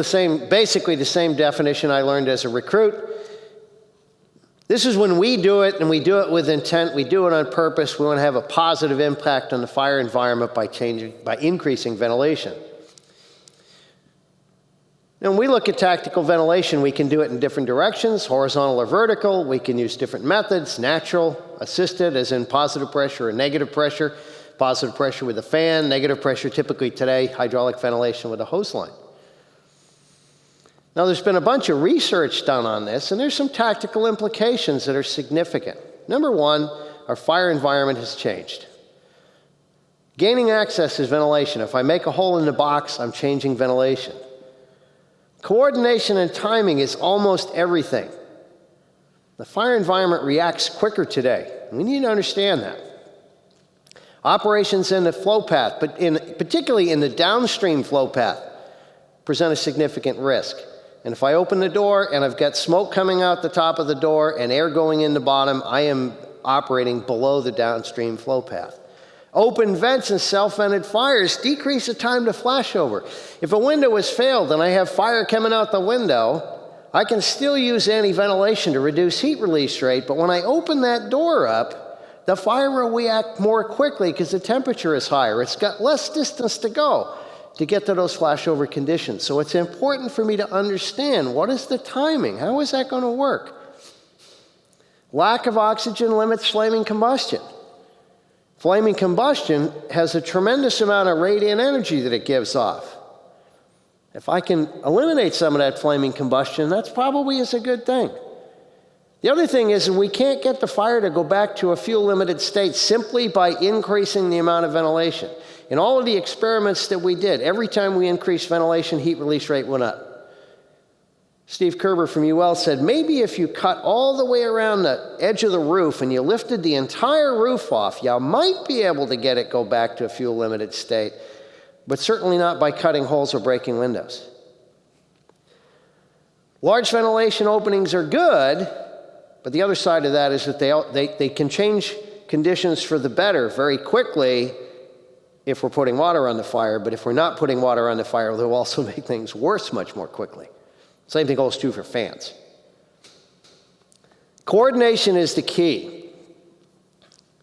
basically the same definition I learned as a recruit. This is when we do it, and we do it with intent. We do it on purpose. We want to have a positive impact on the fire environment by increasing ventilation. Now, when we look at tactical ventilation, we can do it in different directions, horizontal or vertical. We can use different methods, natural, assisted, as in positive pressure or negative pressure. Positive pressure with a fan, negative pressure typically today, hydraulic ventilation with a hose line. Now, there's been a bunch of research done on this, and there's some tactical implications that are significant. Number one, our fire environment has changed. Gaining access is ventilation. If I make a hole in the box, I'm changing ventilation. Coordination and timing is almost everything. The fire environment reacts quicker today. We need to understand that. Operations in the flow path, but particularly in the downstream flow path, present a significant risk. And if I open the door and I've got smoke coming out the top of the door and air going in the bottom, I am operating below the downstream flow path. Open vents and self-vented fires decrease the time to flashover. If a window has failed and I have fire coming out the window, I can still use anti-ventilation to reduce heat release rate, but when I open that door up, the fire will react more quickly because the temperature is higher. It's got less distance to go to get to those flashover conditions. So it's important for me to understand, what is the timing? How is that going to work? Lack of oxygen limits flaming combustion. Flaming combustion has a tremendous amount of radiant energy that it gives off. If I can eliminate some of that flaming combustion, that's probably is a good thing. The other thing is we can't get the fire to go back to a fuel-limited state simply by increasing the amount of ventilation. In all of the experiments that we did, every time we increased ventilation, heat release rate went up. Steve Kerber from UL said, maybe if you cut all the way around the edge of the roof and you lifted the entire roof off, you might be able to get it go back to a fuel-limited state, but certainly not by cutting holes or breaking windows. Large ventilation openings are good, but the other side of that is that they can change conditions for the better very quickly if we're putting water on the fire, but if we're not putting water on the fire, they'll also make things worse much more quickly. Same thing holds true for fans. Coordination is the key.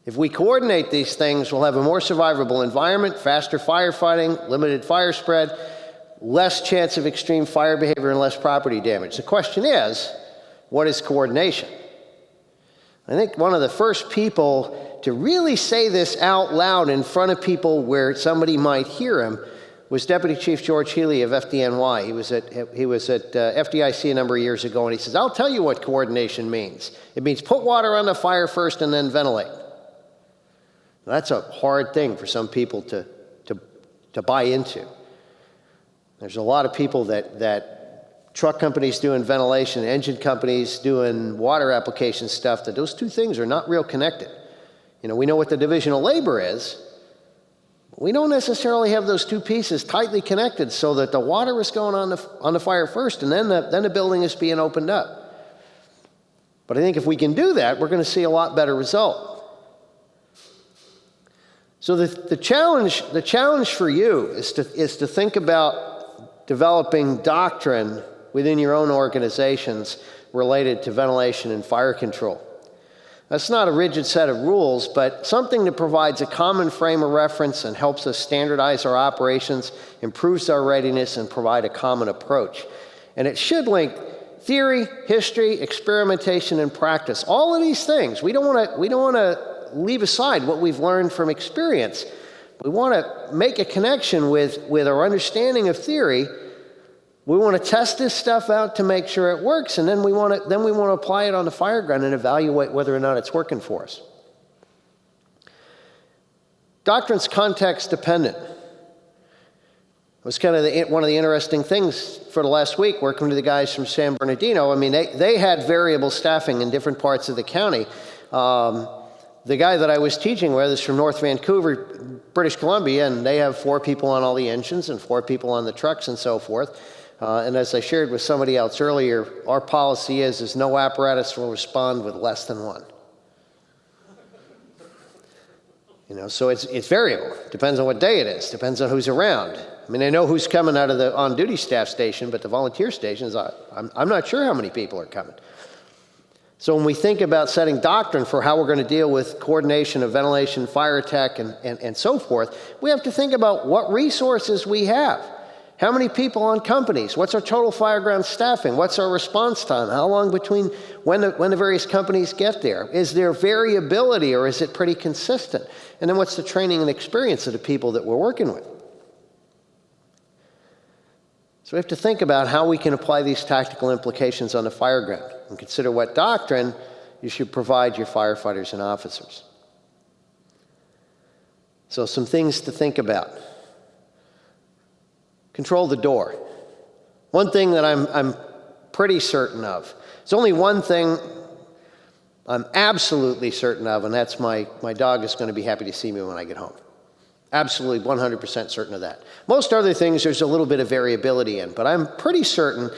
If we coordinate these things, we'll have a more survivable environment, faster firefighting, limited fire spread, less chance of extreme fire behavior, and less property damage. The question is, what is coordination? I think one of the first people to really say this out loud in front of people where somebody might hear him was Deputy Chief George Healy of FDNY. He was at FDIC a number of years ago, and he says, I'll tell you what coordination means. It means put water on the fire first and then ventilate. Now, that's a hard thing for some people to buy into. There's a lot of people that truck companies doing ventilation, engine companies doing water application stuff, that those two things are not real connected. You know, we know what the division of labor is. We don't necessarily have those two pieces tightly connected so that the water is going on the fire first and then the building is being opened up. But I think if we can do that, we're going to see a lot better result. So the challenge for you is to think about developing doctrine within your own organizations related to ventilation and fire control. That's not a rigid set of rules, but something that provides a common frame of reference and helps us standardize our operations, improves our readiness, and provide a common approach. And it should link theory, history, experimentation, and practice. All of these things. We don't want to leave aside what we've learned from experience. We want to make a connection with our understanding of theory. We want to test this stuff out to make sure it works, and then we want to apply it on the fire ground and evaluate whether or not it's working for us. Doctrine's context dependent. It was kind of one of the interesting things for the last week, working with the guys from San Bernardino. I mean, they had variable staffing in different parts of the county. The guy that I was teaching with is from North Vancouver, British Columbia, and they have 4 people on all the engines and 4 people on the trucks and so forth. And as I shared with somebody else earlier, our policy is no apparatus will respond with less than 1. So it's variable. Depends on what day it is. Depends on who's around. I mean, I know who's coming out of the on-duty staff station, but the volunteer stations, I'm not sure how many people are coming. So when we think about setting doctrine for how we're going to deal with coordination of ventilation, fire attack, and so forth, we have to think about what resources we have. How many people on companies? What's our total fireground staffing? What's our response time? How long between when the various companies get there? Is there variability, or is it pretty consistent? And then what's the training and experience of the people that we're working with? So we have to think about how we can apply these tactical implications on the fire ground and consider what doctrine you should provide your firefighters and officers. So some things to think about. Control the door. One thing that I'm pretty certain of. There's only one thing I'm absolutely certain of, and that's my dog is going to be happy to see me when I get home. Absolutely 100% certain of that. Most other things there's a little bit of variability in, but I'm pretty certain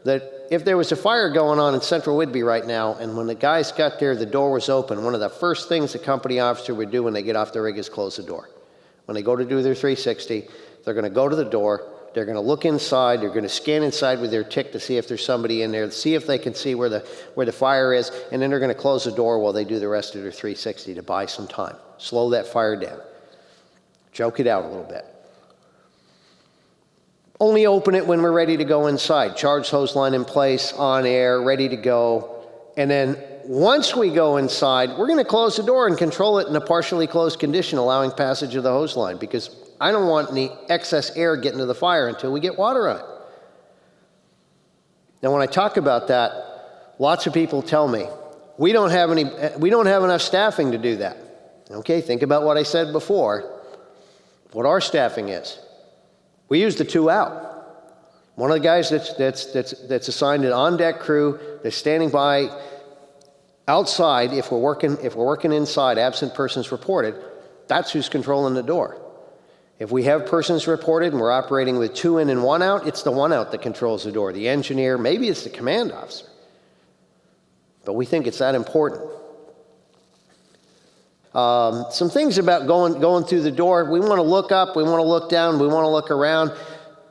that if there was a fire going on in Central Whidbey right now, and when the guys got there, the door was open, one of the first things the company officer would do when they get off the rig is close the door. When they go to do their 360, they're going to go to the door. They're going to look inside. They're going to scan inside with their tick to see if there's somebody in there, see if they can see where the fire is, and then they're going to close the door while they do the rest of their 360 to buy some time. Slow that fire down. Joke it out a little bit. Only open it when we're ready to go inside. Charge hose line in place, on air, ready to go. And then once we go inside, we're going to close the door and control it in a partially closed condition, allowing passage of the hose line, because I don't want any excess air getting to the fire until we get water on it. Now, when I talk about that, lots of people tell me, we don't have enough staffing to do that. Okay, think about what I said before, what our staffing is. We use the 2 out. One of the guys that's assigned an on-deck crew that's standing by outside, if we're working inside, absent persons reported, that's who's controlling the door. If we have persons reported and we're operating with 2 in and 1 out, it's the 1 out that controls the door. The engineer, maybe it's the command officer. But we think it's that important. Some things about going through the door. We want to look up, we want to look down, we want to look around,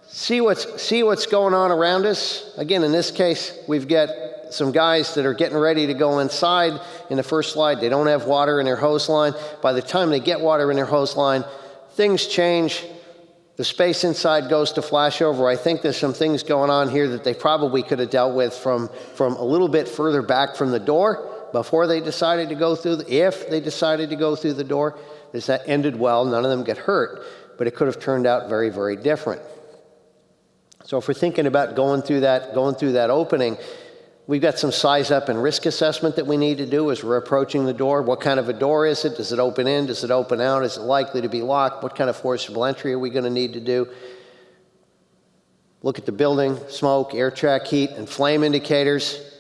see what's going on around us. Again, in this case, we've got some guys that are getting ready to go inside. In the first slide, they don't have water in their hose line. By the time they get water in their hose line, things change. The space inside goes to flashover. I think there's some things going on here that they probably could have dealt with from a little bit further back from the door before they decided to go through, if they decided to go through the door. That ended well. None of them get hurt, but it could have turned out very, very different. So if we're thinking about going through that opening, we've got some size up and risk assessment that we need to do as we're approaching the door. What kind of a door is it? Does it open in? Does it open out? Is it likely to be locked? What kind of forcible entry are we going to need to do? Look at the building, smoke, air track heat, and flame indicators.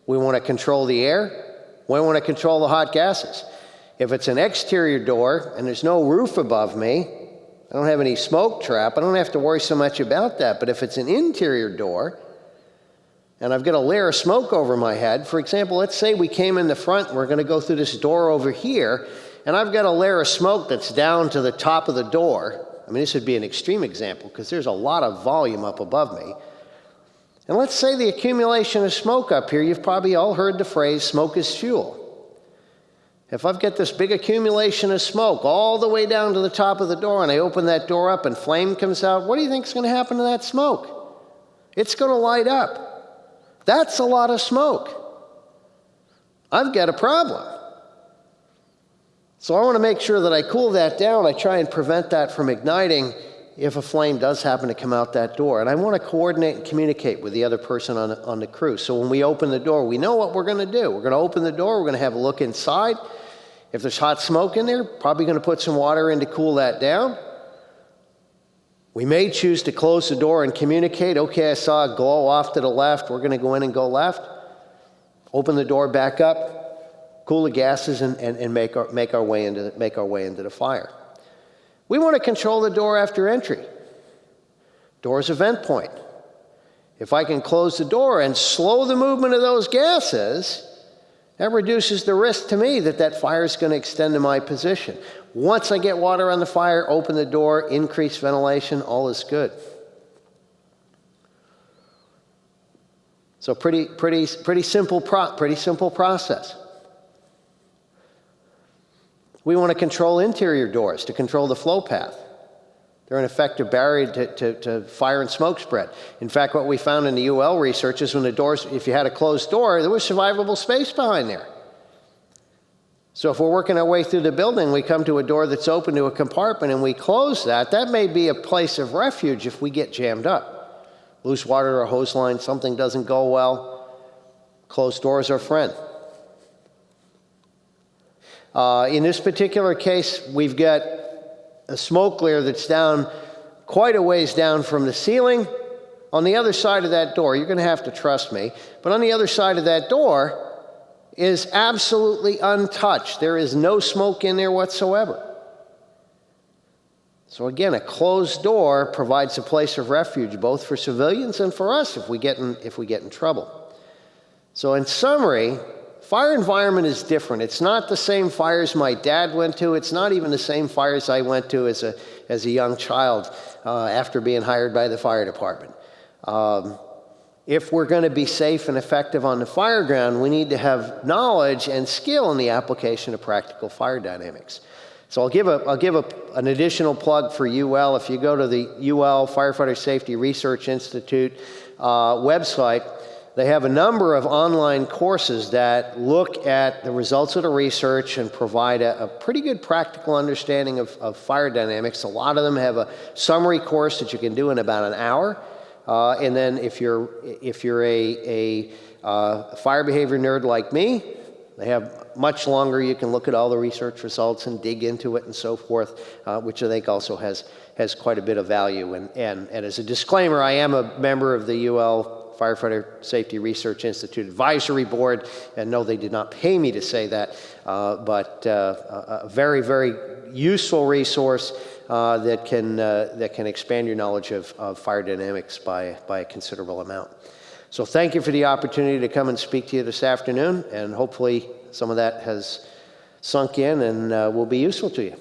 We want to control the air. We want to control the hot gases. If it's an exterior door and there's no roof above me, I don't have any smoke trap, I don't have to worry so much about that. But if it's an interior door, and I've got a layer of smoke over my head. For example, let's say we came in the front and we're going to go through this door over here, and I've got a layer of smoke that's down to the top of the door. I mean, this would be an extreme example because there's a lot of volume up above me. And let's say the accumulation of smoke up here, you've probably all heard the phrase, smoke is fuel. If I've got this big accumulation of smoke all the way down to the top of the door and I open that door up and flame comes out, what do you think is going to happen to that smoke? It's going to light up. That's a lot of smoke. I've got a problem. So I want to make sure that I cool that down. I try and prevent that from igniting if a flame does happen to come out that door. And I want to coordinate and communicate with the other person on the crew. So when we open the door, we know what we're going to do. We're going to open the door. We're going to have a look inside. If there's hot smoke in there, probably going to put some water in to cool that down. We may choose to close the door and communicate. Okay, I saw a glow off to the left. We're going to go in and go left. Open the door back up, cool the gases, and make our way into the fire. We want to control the door after entry. Door's a vent point. If I can close the door and slow the movement of those gases, that reduces the risk to me that fire is going to extend to my position. Once I get water on the fire, open the door, increase ventilation, all is good. So pretty simple process. We want to control interior doors to control the flow path. They're an effective barrier to fire and smoke spread. In fact, what we found in the UL research is when the doors, if you had a closed door, there was survivable space behind there. So if we're working our way through the building, we come to a door that's open to a compartment and we close that, that may be a place of refuge if we get jammed up. Loose water or hose line, something doesn't go well, closed door is our friend. In this particular case, we've got a smoke layer that's down quite a ways down from the ceiling. On the other side of that door, you're going to have to trust me, but on the other side of that door is absolutely untouched. There is no smoke in there whatsoever. So again, a closed door provides a place of refuge both for civilians and for us if we get in trouble. So in summary, fire environment is different. It's not the same fires my dad went to. It's not even the same fires I went to as a young child after being hired by the fire department. If we're going to be safe and effective on the fire ground, we need to have knowledge and skill in the application of practical fire dynamics. So I'll give an additional plug for UL. If you go to the UL Firefighter Safety Research Institute website, they have a number of online courses that look at the results of the research and provide a pretty good practical understanding of fire dynamics. A lot of them have a summary course that you can do in about an hour. And then if you're a fire behavior nerd like me, they have much longer. You can look at all the research results and dig into it and so forth, which I think also has quite a bit of value. And as a disclaimer, I am a member of the UL Firefighter Safety Research Institute Advisory Board, and no, they did not pay me to say that, but a very, very useful resource that can expand your knowledge of fire dynamics by a considerable amount. So thank you for the opportunity to come and speak to you this afternoon, and hopefully some of that has sunk in and will be useful to you.